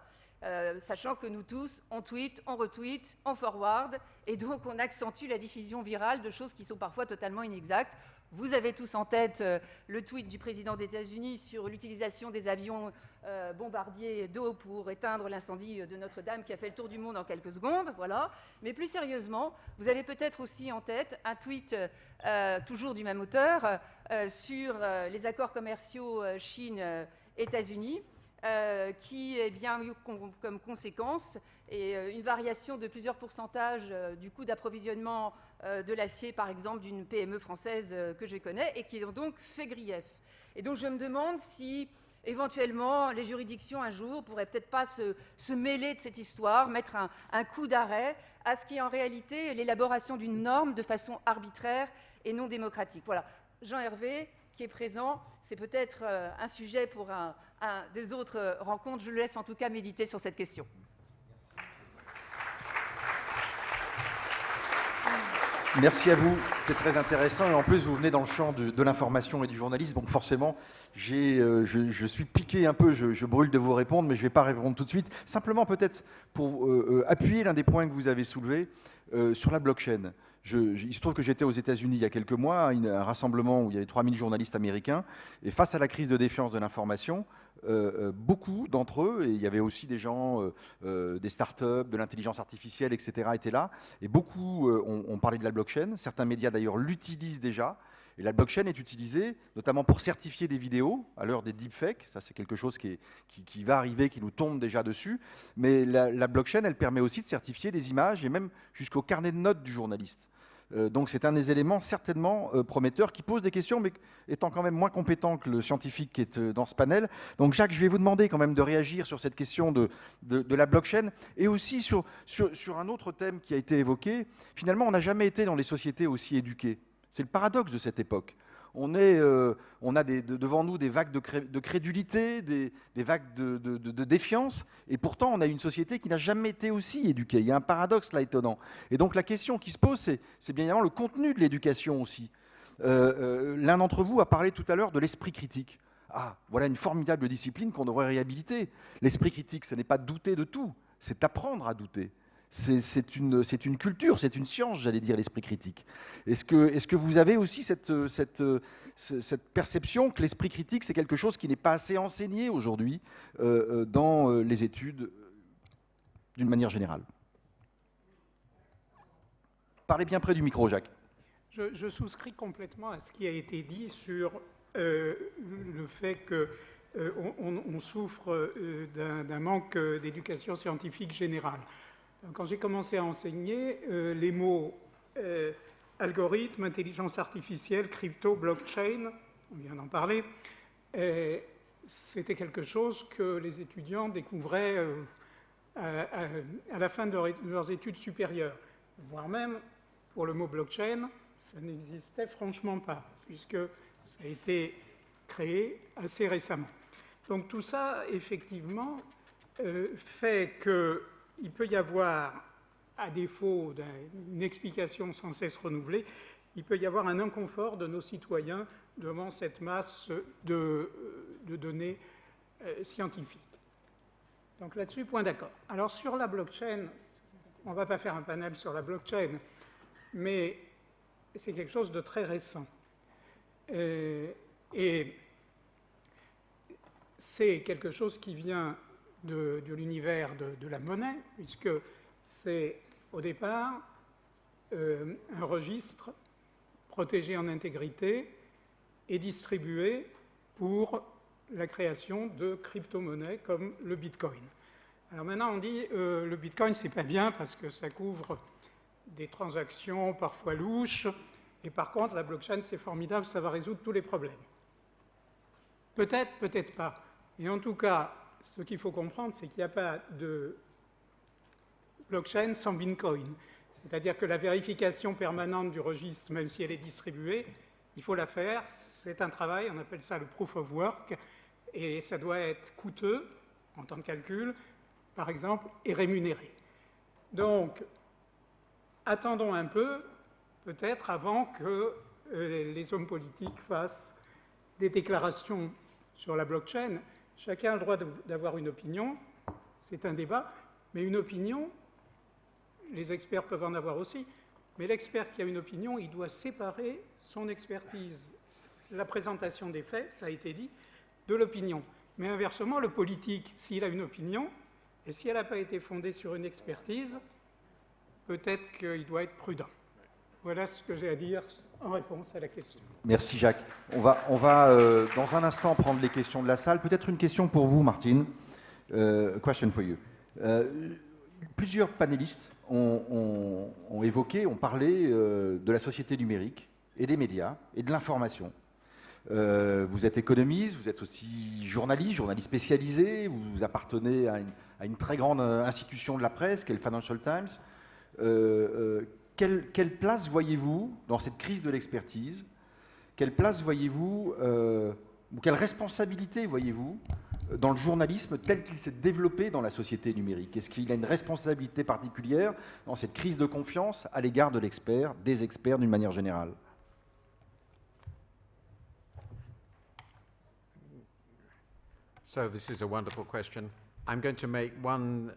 Sachant que nous tous, on tweet, on retweet, on forward, et donc on accentue la diffusion virale de choses qui sont parfois totalement inexactes. Vous avez tous en tête le tweet du président des États-Unis sur l'utilisation des avions bombardiers d'eau pour éteindre l'incendie de Notre-Dame qui a fait le tour du monde en quelques secondes. Voilà. Mais plus sérieusement, vous avez peut-être aussi en tête un tweet toujours du même auteur sur les accords commerciaux Chine-États-Unis qui a bien eu comme conséquence une variation de plusieurs pourcentages du coût d'approvisionnement de l'acier, par exemple, d'une PME française que je connais, et qui ont donc fait grief. Et donc je me demande si, éventuellement, les juridictions, un jour, pourraient peut-être pas se mêler de cette histoire, mettre un coup d'arrêt à ce qui est en réalité l'élaboration d'une norme de façon arbitraire et non démocratique. Voilà. Jean Hervé, qui est présent, c'est peut-être un sujet pour des autres rencontres. Je le laisse en tout cas méditer sur cette question. Merci à vous, c'est très intéressant. Et en plus, vous venez dans le champ de l'information et du journalisme. Donc forcément, je suis piqué un peu, je brûle de vous répondre, mais je ne vais pas répondre tout de suite. Simplement peut-être pour appuyer l'un des points que vous avez soulevés sur la blockchain. Il se trouve que j'étais aux États-Unis il y a quelques mois, à un rassemblement où il y avait 3000 journalistes américains. Et face à la crise de défiance de l'information, beaucoup d'entre eux, et il y avait aussi des gens des startups, de l'intelligence artificielle, etc., étaient là. Et beaucoup ont parlé de la blockchain. Certains médias, d'ailleurs, l'utilisent déjà. Et la blockchain est utilisée notamment pour certifier des vidéos, à l'heure des deepfakes. Ça, c'est quelque chose qui va arriver, qui nous tombe déjà dessus. Mais la blockchain, elle permet aussi de certifier des images et même jusqu'au carnet de notes du journaliste. Donc c'est un des éléments certainement prometteurs qui pose des questions, mais étant quand même moins compétent que le scientifique qui est dans ce panel. Donc Jacques, je vais vous demander quand même de réagir sur cette question de la blockchain et aussi sur un autre thème qui a été évoqué. Finalement, on n'a jamais été dans les sociétés aussi éduquées. C'est le paradoxe de cette époque. On a devant nous des vagues de crédulité, des vagues de défiance, et pourtant on a une société qui n'a jamais été aussi éduquée. Il y a un paradoxe là étonnant. Et donc la question qui se pose, c'est bien évidemment le contenu de l'éducation aussi. L'un d'entre vous a parlé tout à l'heure de l'esprit critique. Ah, voilà une formidable discipline qu'on devrait réhabiliter. L'esprit critique, ce n'est pas douter de tout, c'est apprendre à douter. C'est une culture, c'est une science, j'allais dire, l'esprit critique. Est-ce que vous avez aussi cette perception que l'esprit critique, c'est quelque chose qui n'est pas assez enseigné aujourd'hui dans les études d'une manière générale? Parlez bien près du micro, Jacques. Je souscris complètement à ce qui a été dit sur le fait qu'on souffre d'un manque d'éducation scientifique générale. Quand j'ai commencé à enseigner, les mots algorithme, intelligence artificielle, crypto, blockchain, on vient d'en parler, c'était quelque chose que les étudiants découvraient à la fin de leurs études supérieures. Voire même, pour le mot blockchain, ça n'existait franchement pas, puisque ça a été créé assez récemment. Donc tout ça, effectivement, fait qu'il peut y avoir, à défaut d'une explication sans cesse renouvelée, il peut y avoir un inconfort de nos citoyens devant cette masse de données scientifiques. Donc là-dessus, point d'accord. Alors sur la blockchain, on ne va pas faire un panel sur la blockchain, mais c'est quelque chose de très récent. Et c'est quelque chose qui vient de l'univers de la monnaie, puisque c'est au départ un registre protégé en intégrité et distribué pour la création de crypto-monnaies comme le Bitcoin. Alors maintenant on dit le Bitcoin c'est pas bien parce que ça couvre des transactions parfois louches. Et par contre, la blockchain, c'est formidable, ça va résoudre tous les problèmes. Peut-être, peut-être pas. Et en tout cas, ce qu'il faut comprendre, c'est qu'il n'y a pas de blockchain sans Bitcoin. C'est-à-dire que la vérification permanente du registre, même si elle est distribuée, il faut la faire. C'est un travail, on appelle ça le proof of work, et ça doit être coûteux en temps de calcul, par exemple, et rémunéré. Donc, attendons un peu, peut-être avant que les hommes politiques fassent des déclarations sur la blockchain. Chacun a le droit d'avoir une opinion, c'est un débat, mais une opinion, les experts peuvent en avoir aussi, mais l'expert qui a une opinion, il doit séparer son expertise, la présentation des faits, ça a été dit, de l'opinion. Mais inversement, le politique, s'il a une opinion, et si elle n'a pas été fondée sur une expertise, peut-être qu'il doit être prudent. Voilà ce que j'ai à dire en réponse à la question. Merci Jacques. On va dans un instant prendre les questions de la salle. Peut-être une question pour vous, Martine. A question for you. Plusieurs panélistes ont évoqué, ont parlé de la société numérique et des médias et de l'information. Vous êtes économiste, vous êtes aussi journaliste spécialisé, vous appartenez à une très grande institution de la presse, qu'est le Financial Times. Quelle place voyez-vous dans cette crise de l'expertise? Quelle place voyez-vous, ou quelle responsabilité voyez-vous dans le journalisme tel qu'il s'est développé dans la société numérique? Est-ce qu'il a une responsabilité particulière dans cette crise de confiance à l'égard de l'expert, des experts d'une manière générale? So this is a wonderful question. I'm going to make one,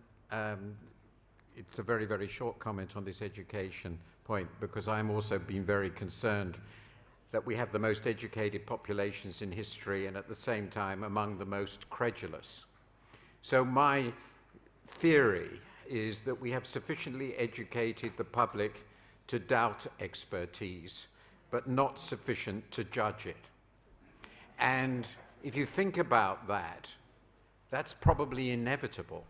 it's a very, very short comment on this education point, because I'm also been very concerned that we have the most educated populations in history and at the same time among the most credulous. So my theory is that we have sufficiently educated the public to doubt expertise, but not sufficient to judge it. And if you think about that, that's probably inevitable.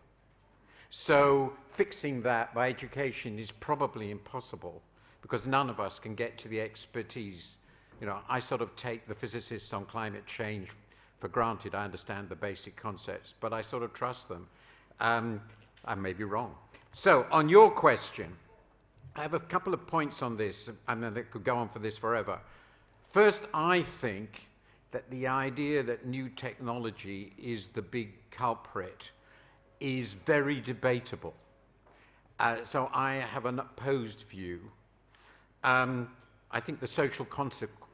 So fixing that by education is probably impossible, because none of us can get to the expertise. You know, I sort of take the physicists on climate change for granted. I understand the basic concepts, but I sort of trust them. I may be wrong. So on your question, I have a couple of points on this, and then it could go on for this forever. First, I think that the idea that new technology is the big culprit is very debatable. So I have an opposed view. I think the social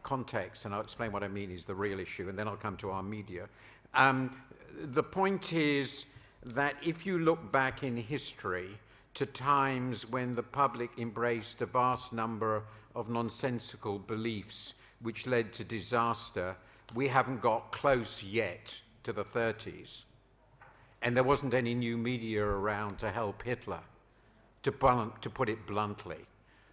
context, and I'll explain what I mean, is the real issue, and then I'll come to our media. The point is that if you look back in history to times when the public embraced a vast number of nonsensical beliefs which led to disaster, we haven't got close yet to the 30s. And there wasn't any new media around to help Hitler, to put it bluntly.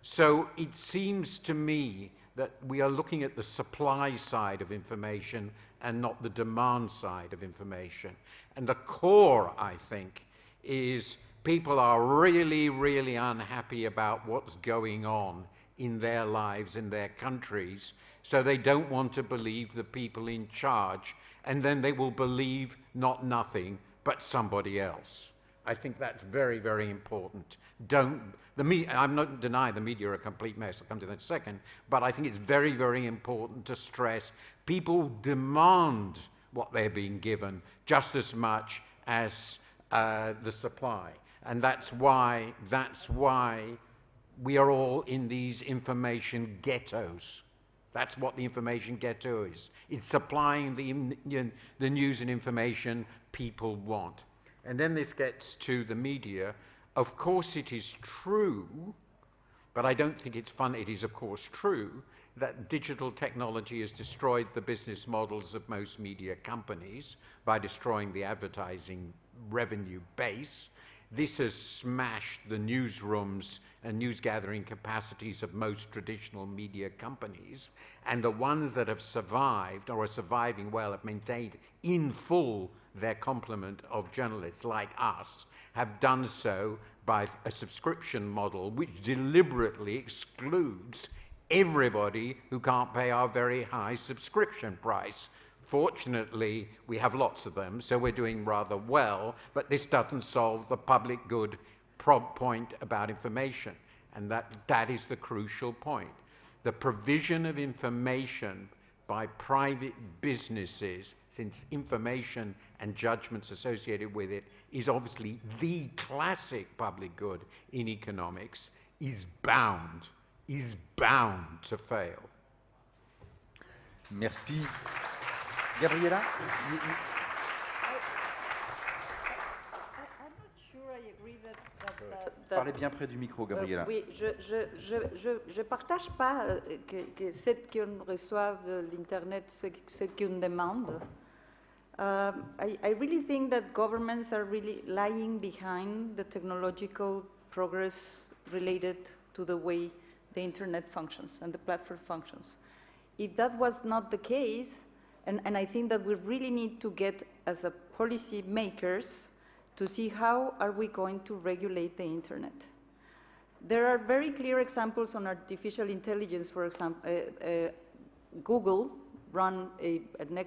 So it seems to me that we are looking at the supply side of information and not the demand side of information. And the core, I think, is people are really, really unhappy about what's going on in their lives, in their countries, so they don't want to believe the people in charge, and then they will believe not nothing, but somebody else. I think that's very, very important. I'm not denying the media are a complete mess, I'll come to that in a second, but I think it's very, very important to stress people demand what they're being given just as much as the supply. And that's why we are all in these information ghettos. That's what the information ghetto is. It's supplying the news and information people want. And then this gets to the media. Of course it is true, but I don't think it's fun. It is of course true that digital technology has destroyed the business models of most media companies by destroying the advertising revenue base. This has smashed the newsrooms and news gathering capacities of most traditional media companies, and the ones that have survived or are surviving well have maintained in full their complement of journalists like us, have done so by a subscription model which deliberately excludes everybody who can't pay our very high subscription price. Fortunately, we have lots of them, so we're doing rather well, but this doesn't solve the public good point about information, and that is the crucial point. The provision of information by private businesses, since information and judgments associated with it is obviously the classic public good in economics, is bound to fail. Merci. Gabriela? I'm not sure I agree that Parlez bien près du micro, Gabriela. Oui, je partage pas que c'est qu'on reçoive de l'Internet ce qu'on demande. I really think that governments are really lying behind the technological progress related to the way the Internet functions and the platform functions. If that was not the case, and I think that we really need to get, as a policy makers, to see how are we going to regulate the Internet. There are very clear examples on artificial intelligence. For example, Google run an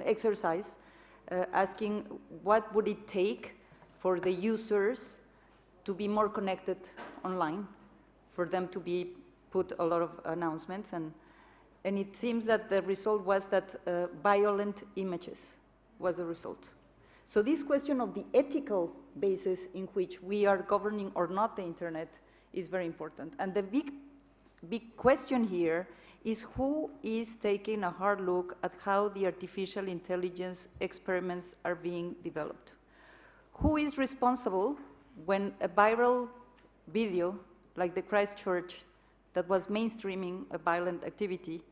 exercise asking what would it take for the users to be more connected online, for them to be put a lot of announcements, and it seems that the result was that violent images was the result. So this question of the ethical basis in which we are governing or not the Internet is very important. And the big question here is who is taking a hard look at how the artificial intelligence experiments are being developed? Who is responsible when a viral video like the Christchurch that was mainstreaming a violent activity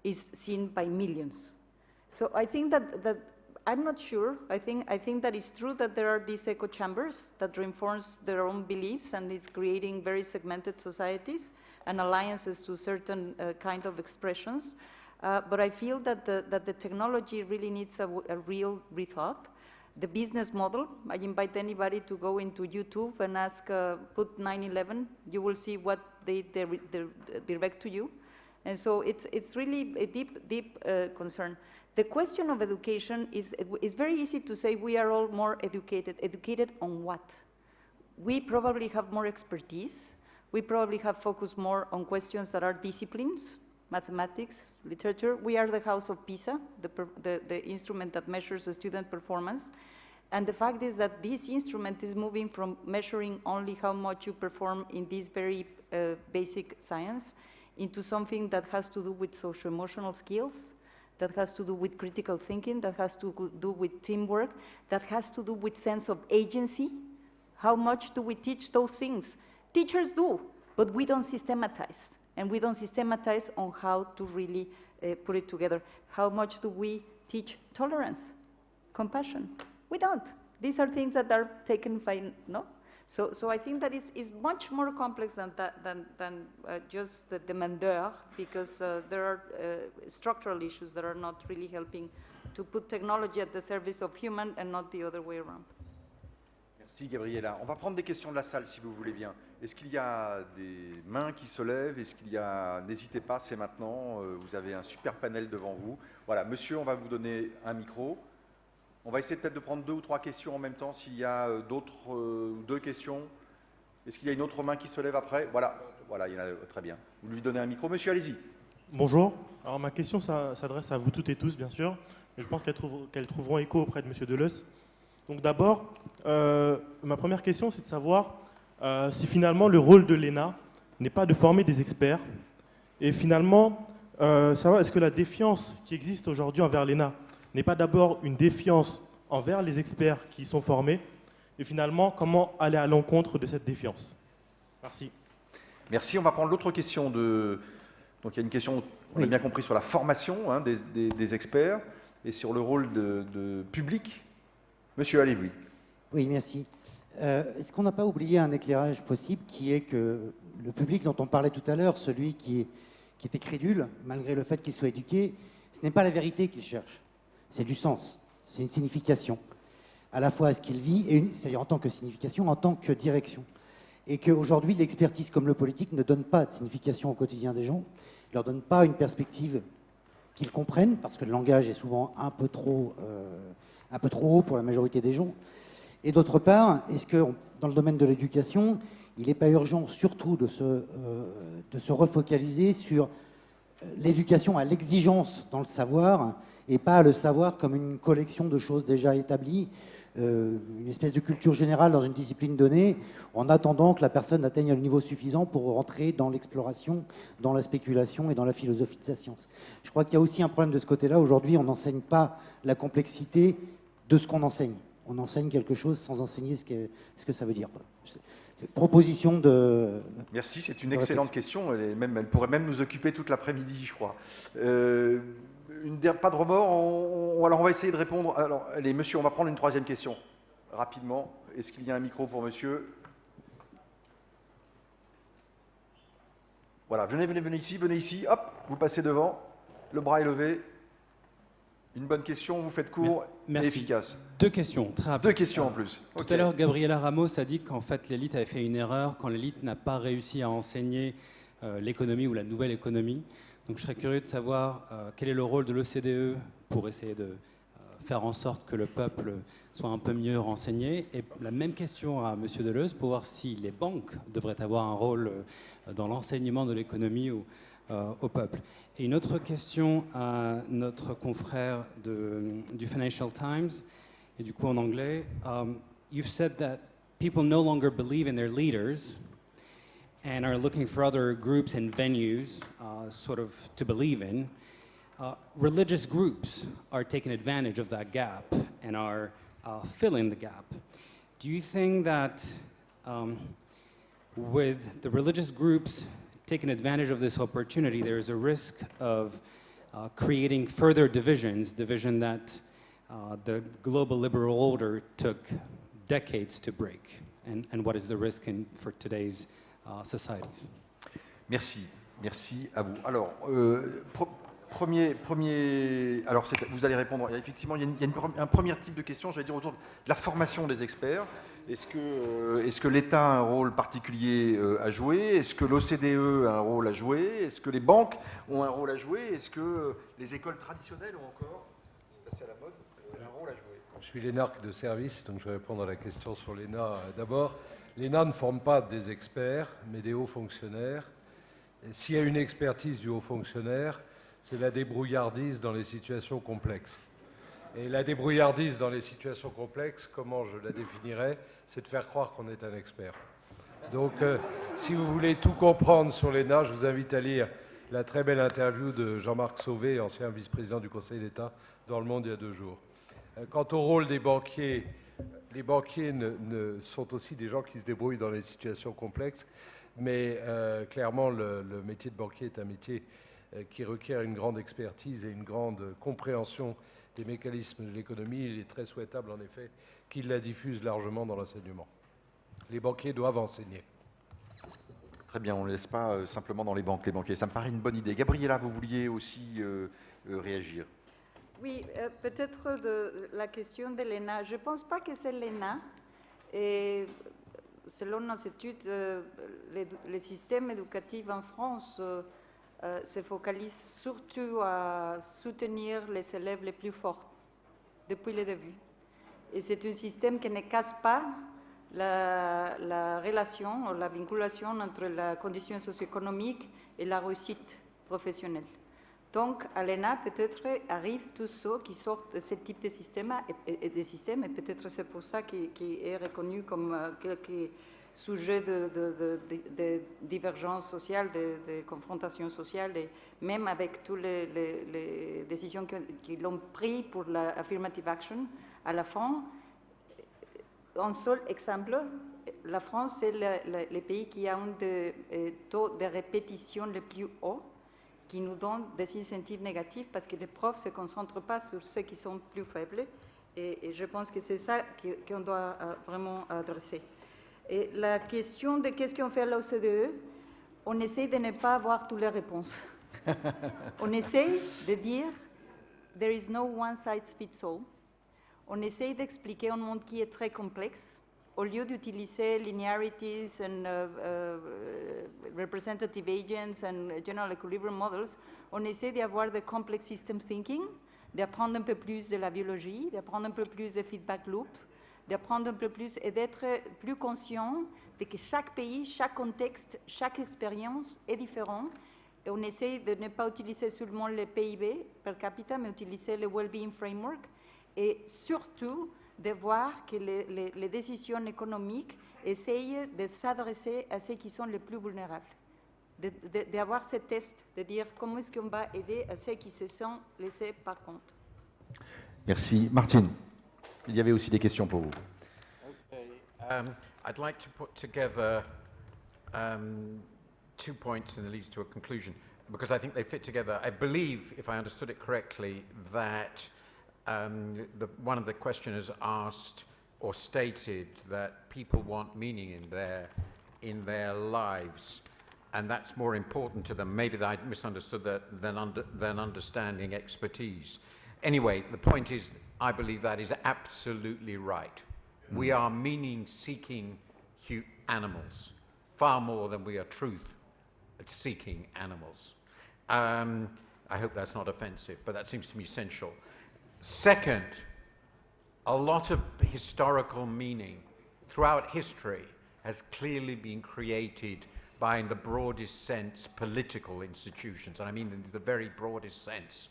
is seen by millions? So I think that I'm not sure. I think that it's true that there are these echo chambers that reinforce their own beliefs and is creating very segmented societies and alliances to certain kind of expressions. But I feel that the technology really needs a real rethought. The business model, I invite anybody to go into YouTube and ask, put 9/11, you will see what they direct to you. And so it's really a deep concern. The question of education is very easy to say we are all more educated. Educated on what? We probably have more expertise. We probably have focused more on questions that are disciplines, mathematics, literature. We are the house of PISA, the instrument that measures the student performance. And the fact is that this instrument is moving from measuring only how much you perform in this very basic science into something that has to do with socio-emotional skills, that has to do with critical thinking, that has to do with teamwork, that has to do with sense of agency. How much do we teach those things? Teachers do, but we don't systematize. And we don't systematize on how to really put it together. How much do we teach tolerance, compassion? We don't. These are things that are taken by, no? So I think that it's much more complex than just the demandeur, because there are structural issues that are not really helping to put technology at the service of human and not the other way around. Merci Gabriela. On va prendre des questions de la salle si vous voulez bien. Est-ce qu'il y a des mains qui se lèvent? Est-ce qu'il y a... N'hésitez pas, c'est maintenant. Vous avez un super panel devant vous. Voilà, monsieur, on va vous donner un micro. On va essayer peut-être de prendre 2 ou 3 questions en même temps s'il y a d'autres 2 questions. Est-ce qu'il y a une autre main qui se lève après? Voilà, il y en a, très bien. Vous lui donnez un micro. Monsieur, allez-y. Bonjour. Alors ma question s'adresse à vous toutes et tous, bien sûr. Mais je pense qu'elles trouveront écho auprès de monsieur Deleuze. Donc d'abord, ma première question, c'est de savoir si finalement le rôle de l'ENA n'est pas de former des experts. Et finalement, savoir est-ce que la défiance qui existe aujourd'hui envers l'ENA n'est pas d'abord une défiance envers les experts qui y sont formés, et finalement, comment aller à l'encontre de cette défiance? Merci. Merci. On va prendre l'autre question. Donc il y a une question, on a bien compris, sur la formation des experts et sur le rôle de public. Monsieur, allez-y. Oui, merci. Est-ce qu'on n'a pas oublié un éclairage possible qui est que le public dont on parlait tout à l'heure, celui qui était crédule, malgré le fait qu'il soit éduqué, ce n'est pas la vérité qu'il cherche. C'est du sens, c'est une signification. à la fois à ce qu'il vit, c'est-à-dire en tant que signification, en tant que direction. Et qu'aujourd'hui, l'expertise comme le politique ne donne pas de signification au quotidien des gens, ne leur donne pas une perspective qu'ils comprennent, parce que le langage est souvent un peu trop haut pour la majorité des gens. Et d'autre part, est-ce que dans le domaine de l'éducation, il n'est pas urgent surtout de se refocaliser sur l'éducation à l'exigence dans le savoir, et pas à le savoir comme une collection de choses déjà établies, une espèce de culture générale dans une discipline donnée, en attendant que la personne atteigne le niveau suffisant pour rentrer dans l'exploration, dans la spéculation et dans la philosophie de sa science. Je crois qu'il y a aussi un problème de ce côté-là. Aujourd'hui, on n'enseigne pas la complexité de ce qu'on enseigne. On enseigne quelque chose sans enseigner ce que ça veut dire. Proposition de... Merci, c'est une excellente question. Elle pourrait même nous occuper toute l'après-midi, je crois. Pas de remords, alors on va essayer de répondre. Alors, allez, monsieur, on va prendre une troisième question, rapidement. Est-ce qu'il y a un micro pour monsieur? Voilà, venez ici, hop, vous passez devant, le bras est levé. Une bonne question, vous faites court et efficace. 2 questions, très rapides. 2 questions en plus. Tout à l'heure, Gabriela Ramos a dit qu'en fait, l'élite avait fait une erreur quand l'élite n'a pas réussi à enseigner l'économie ou la nouvelle économie. Donc je serais curieux de savoir quel est le rôle de l'OCDE pour essayer de faire en sorte que le peuple soit un peu mieux renseigné. Et la même question à M. Deleuze pour voir si les banques devraient avoir un rôle dans l'enseignement de l'économie au peuple. Et une autre question à notre confrère du Financial Times, et du coup en anglais. You've said that people no longer believe in their leaders and are looking for other groups and venues sort of to believe in. Religious groups are taking advantage of that gap and are filling the gap. Do you think that with the religious groups taking advantage of this opportunity, there is a risk of creating further division that the global liberal order took decades to break? And what is the risk for today's societies? Merci à vous. Alors, alors vous allez répondre. Effectivement, il y a un premier type de question, j'allais dire, autour de la formation des experts. Est-ce que l'État a un rôle particulier à jouer? Est-ce que l'OCDE a un rôle à jouer? Est-ce que les banques ont un rôle à jouer? Est-ce que les écoles traditionnelles ont encore, c'est assez à la mode, un rôle à jouer? Je suis l'énarque de service, donc je vais répondre à la question sur l'ENA. D'abord, l'ENA ne forme pas des experts, mais des hauts fonctionnaires. S'il y a une expertise du haut fonctionnaire, c'est la débrouillardise dans les situations complexes. Et la débrouillardise dans les situations complexes, comment je la définirais? C'est de faire croire qu'on est un expert. Donc, si vous voulez tout comprendre sur l'ENA, je vous invite à lire la très belle interview de Jean-Marc Sauvé, ancien vice-président du Conseil d'État, dans Le Monde il y a 2 jours. Quant au rôle des banquiers, les banquiers sont aussi des gens qui se débrouillent dans les situations complexes, mais clairement, le métier de banquier est un métier qui requiert une grande expertise et une grande compréhension des mécanismes de l'économie. Il est très souhaitable, en effet, qu'ils la diffusent largement dans l'enseignement. Les banquiers doivent enseigner. Très bien, on ne laisse pas simplement dans les banques, les banquiers. Ça me paraît une bonne idée. Gabriela, vous vouliez aussi réagir? Oui, peut-être de la question de l'ENA. Je ne pense pas que c'est l'ENA. Et selon nos études, le système éducatif en France se focalise surtout à soutenir les élèves les plus forts depuis le début. Et c'est un système qui ne casse pas la relation, la vinculation entre la condition socio-économique et la réussite professionnelle. Donc, à l'ENA, peut-être arrivent tous ceux qui sortent de ce type de système, et peut-être c'est pour ça qu'il est reconnu comme quelque sujet de divergence sociale, de confrontation sociale, et même avec toutes les décisions qu'ils ont prises pour l'affirmative action, à la fin, un seul exemple, la France, c'est le pays qui a un des taux de répétition le plus haut, qui nous donne des incentives négatifs parce que les profs ne se concentrent pas sur ceux qui sont plus faibles. Et je pense que c'est ça qu'on doit vraiment adresser. Et la question de qu'est-ce qu'on fait à l'OCDE, on essaie de ne pas avoir toutes les réponses. On essaie de dire « there is no one size fits all ». On essaye d'expliquer un monde qui est très complexe. Au lieu d'utiliser linearities and representative agents and general equilibrium models, on essaie d'avoir de complex system thinking, d'apprendre un peu plus de la biologie, d'apprendre un peu plus de feedback loops, d'apprendre un peu plus et d'être plus conscient de que chaque pays, chaque contexte, chaque expérience est différent. Et on essaie de ne pas utiliser seulement le PIB per capita, mais utiliser le well-being framework et surtout de voir que les décisions économiques essayent de s'adresser à ceux qui sont les plus vulnérables. D'avoir ce test, de dire comment est-ce qu'on va aider à ceux qui se sont laissés par compte. Merci. Martine, il y avait aussi des questions pour vous. Okay. I'd like to put together 2 points and it leads to a conclusion, because I think they fit together. I believe, if I understood it correctly, that one of the questioners asked or stated that people want meaning in their lives, and that's more important to them. Maybe I misunderstood that than understanding expertise. Anyway, the point is, I believe that is absolutely right. We are meaning-seeking animals, far more than we are truth-seeking animals. I hope that's not offensive, but that seems to me essential. Second, a lot of historical meaning throughout history has clearly been created by, in the broadest sense, political institutions. And I mean in the very broadest sense.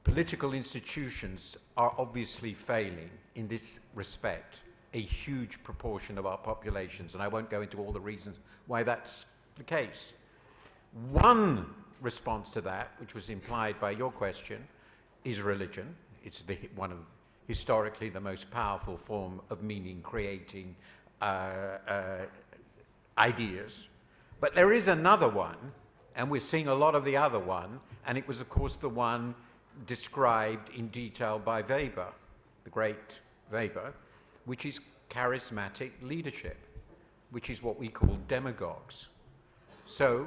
Political institutions are obviously failing in this respect a huge proportion of our populations, and I won't go into all the reasons why that's the case. One response to that, which was implied by your question, is religion. It's one of historically the most powerful form of meaning-creating ideas. But there is another one, and we're seeing a lot of the other one, and it was, of course, the one described in detail by Weber, the great Weber, which is charismatic leadership, which is what we call demagogues. So,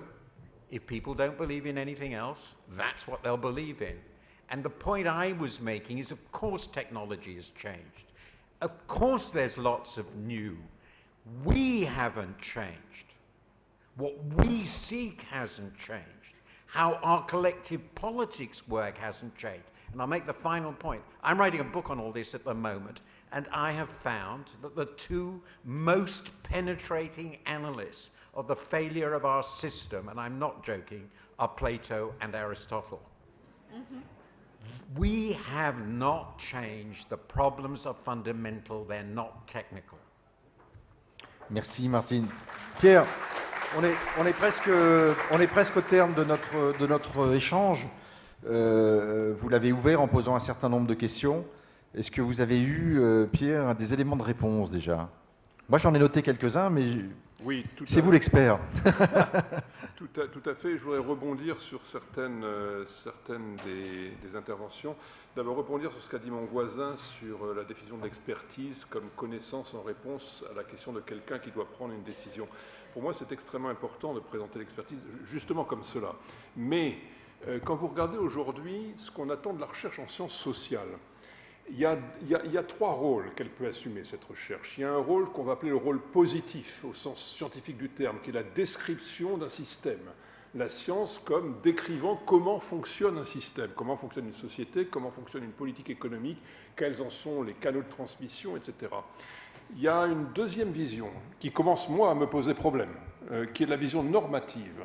if people don't believe in anything else, that's what they'll believe in. And the point I was making is, of course, technology has changed. Of course, there's lots of new. We haven't changed. What we seek hasn't changed. How our collective politics work hasn't changed. And I'll make the final point. I'm writing a book on all this at the moment, and I have found that the two most penetrating analysts of the failure of our system, and I'm not joking, are Plato and Aristotle. Mm-hmm. We have not changed. The problems are fundamental, they're not technical. Merci Martine. Pierre, on est presque au terme de notre échange. Vous l'avez ouvert en posant un certain nombre de questions. Est-ce que vous avez eu, Pierre, des éléments de réponse déjà? Moi, j'en ai noté quelques-uns, mais oui, c'est vous l'expert. Tout à fait. Je voudrais rebondir sur certaines des interventions. D'abord, rebondir sur ce qu'a dit mon voisin sur la définition de l'expertise comme connaissance en réponse à la question de quelqu'un qui doit prendre une décision. Pour moi, c'est extrêmement important de présenter l'expertise justement comme cela. Mais quand vous regardez aujourd'hui ce qu'on attend de la recherche en sciences sociales, il y a trois rôles qu'elle peut assumer, cette recherche. Il y a un rôle qu'on va appeler le rôle positif, au sens scientifique du terme, qui est la description d'un système. La science comme décrivant comment fonctionne un système, comment fonctionne une société, comment fonctionne une politique économique, quels en sont les canaux de transmission, etc. Il y a une deuxième vision qui commence, moi, à me poser problème, qui est la vision normative.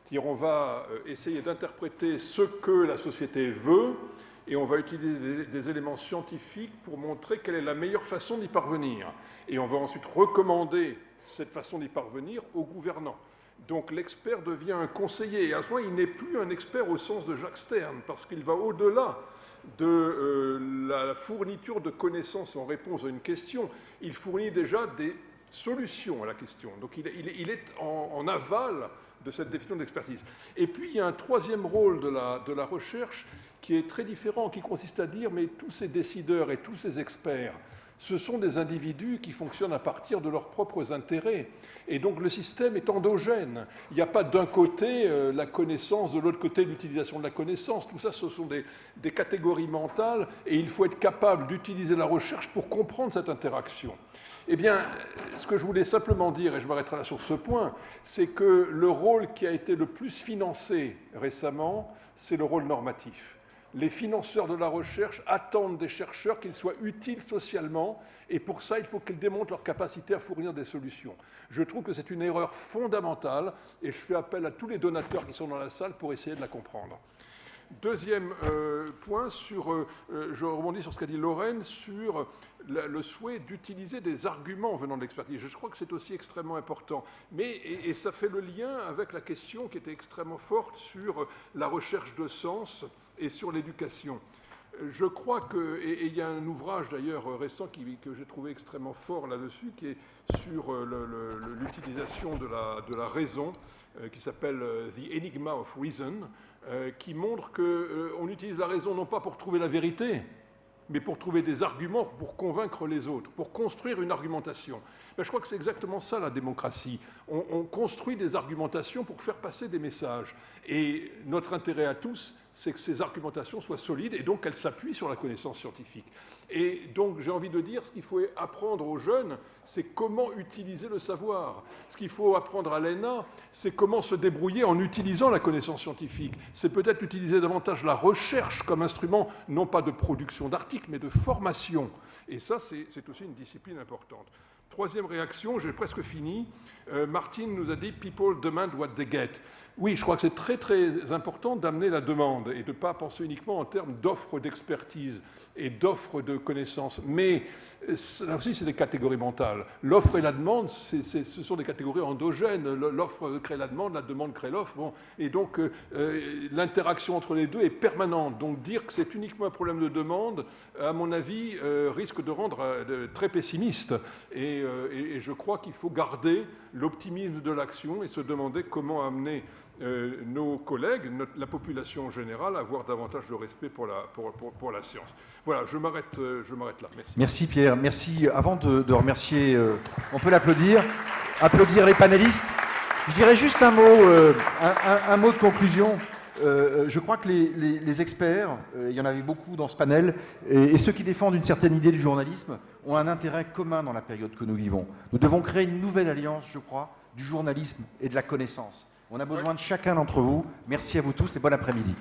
C'est-à-dire, on va essayer d'interpréter ce que la société veut, et on va utiliser des éléments scientifiques pour montrer quelle est la meilleure façon d'y parvenir. Et on va ensuite recommander cette façon d'y parvenir aux gouvernants. Donc l'expert devient un conseiller. Et à ce moment, il n'est plus un expert au sens de Jacques Stern, parce qu'il va au-delà de la fourniture de connaissances en réponse à une question. Il fournit déjà des solutions à la question. Donc il est en aval de cette définition d'expertise. Et puis il y a un troisième rôle de la recherche qui est très différent, qui consiste à dire, mais tous ces décideurs et tous ces experts Ce sont des individus qui fonctionnent à partir de leurs propres intérêts. Et donc le système est endogène. Il n'y a pas d'un côté la connaissance, de l'autre côté l'utilisation de la connaissance. Tout ça, ce sont des catégories mentales et il faut être capable d'utiliser la recherche pour comprendre cette interaction. Eh bien, ce que je voulais simplement dire, et je m'arrêterai là sur ce point, c'est que le rôle qui a été le plus financé récemment, c'est le rôle normatif. Les financeurs de la recherche attendent des chercheurs qu'ils soient utiles socialement, et pour ça, il faut qu'ils démontrent leur capacité à fournir des solutions. Je trouve que c'est une erreur fondamentale, et je fais appel à tous les donateurs qui sont dans la salle pour essayer de la comprendre. Deuxième point, je rebondis sur ce qu'a dit Lorraine, sur le souhait d'utiliser des arguments venant de l'expertise. Je crois que c'est aussi extrêmement important. Et ça fait le lien avec la question qui était extrêmement forte sur la recherche de sens et sur l'éducation. Je crois que, et il y a un ouvrage d'ailleurs récent que j'ai trouvé extrêmement fort là-dessus, qui est sur l'utilisation de la raison, qui s'appelle The Enigma of Reason, qui montre qu'on utilise la raison non pas pour trouver la vérité, mais pour trouver des arguments pour convaincre les autres, pour construire une argumentation. Ben, je crois que c'est exactement ça la démocratie. On construit des argumentations pour faire passer des messages. Et notre intérêt à tous, c'est que ces argumentations soient solides et donc qu'elles s'appuient sur la connaissance scientifique. Et donc j'ai envie de dire, ce qu'il faut apprendre aux jeunes, c'est comment utiliser le savoir. Ce qu'il faut apprendre à l'ENA, c'est comment se débrouiller en utilisant la connaissance scientifique. C'est peut-être utiliser davantage la recherche comme instrument, non pas de production d'articles, mais de formation. Et ça, c'est aussi une discipline importante. Troisième réaction, j'ai presque fini. Martine nous a dit « People demand what they get ». Oui, je crois que c'est très très important d'amener la demande et de ne pas penser uniquement en termes d'offres d'expertise et d'offres de connaissances. Mais là aussi, c'est des catégories mentales. L'offre et la demande, ce sont des catégories endogènes. L'offre crée la demande crée l'offre. Bon, et donc, l'interaction entre les deux est permanente. Donc, dire que c'est uniquement un problème de demande, à mon avis, risque de rendre très pessimiste. Et je crois qu'il faut garder l'optimisme de l'action et se demander comment amener nos collègues, la population en général, à avoir davantage de respect pour la science. Voilà, je m'arrête là. Merci. Merci Pierre. Merci. Avant de remercier, on peut l'applaudir, applaudir les panélistes. Je dirais juste un mot de conclusion. Je crois que les experts, il y en avait beaucoup dans ce panel, et ceux qui défendent une certaine idée du journalisme ont un intérêt commun dans la période que nous vivons. Nous devons créer une nouvelle alliance, je crois, du journalisme et de la connaissance. On a besoin de chacun d'entre vous. Merci à vous tous et bon après-midi.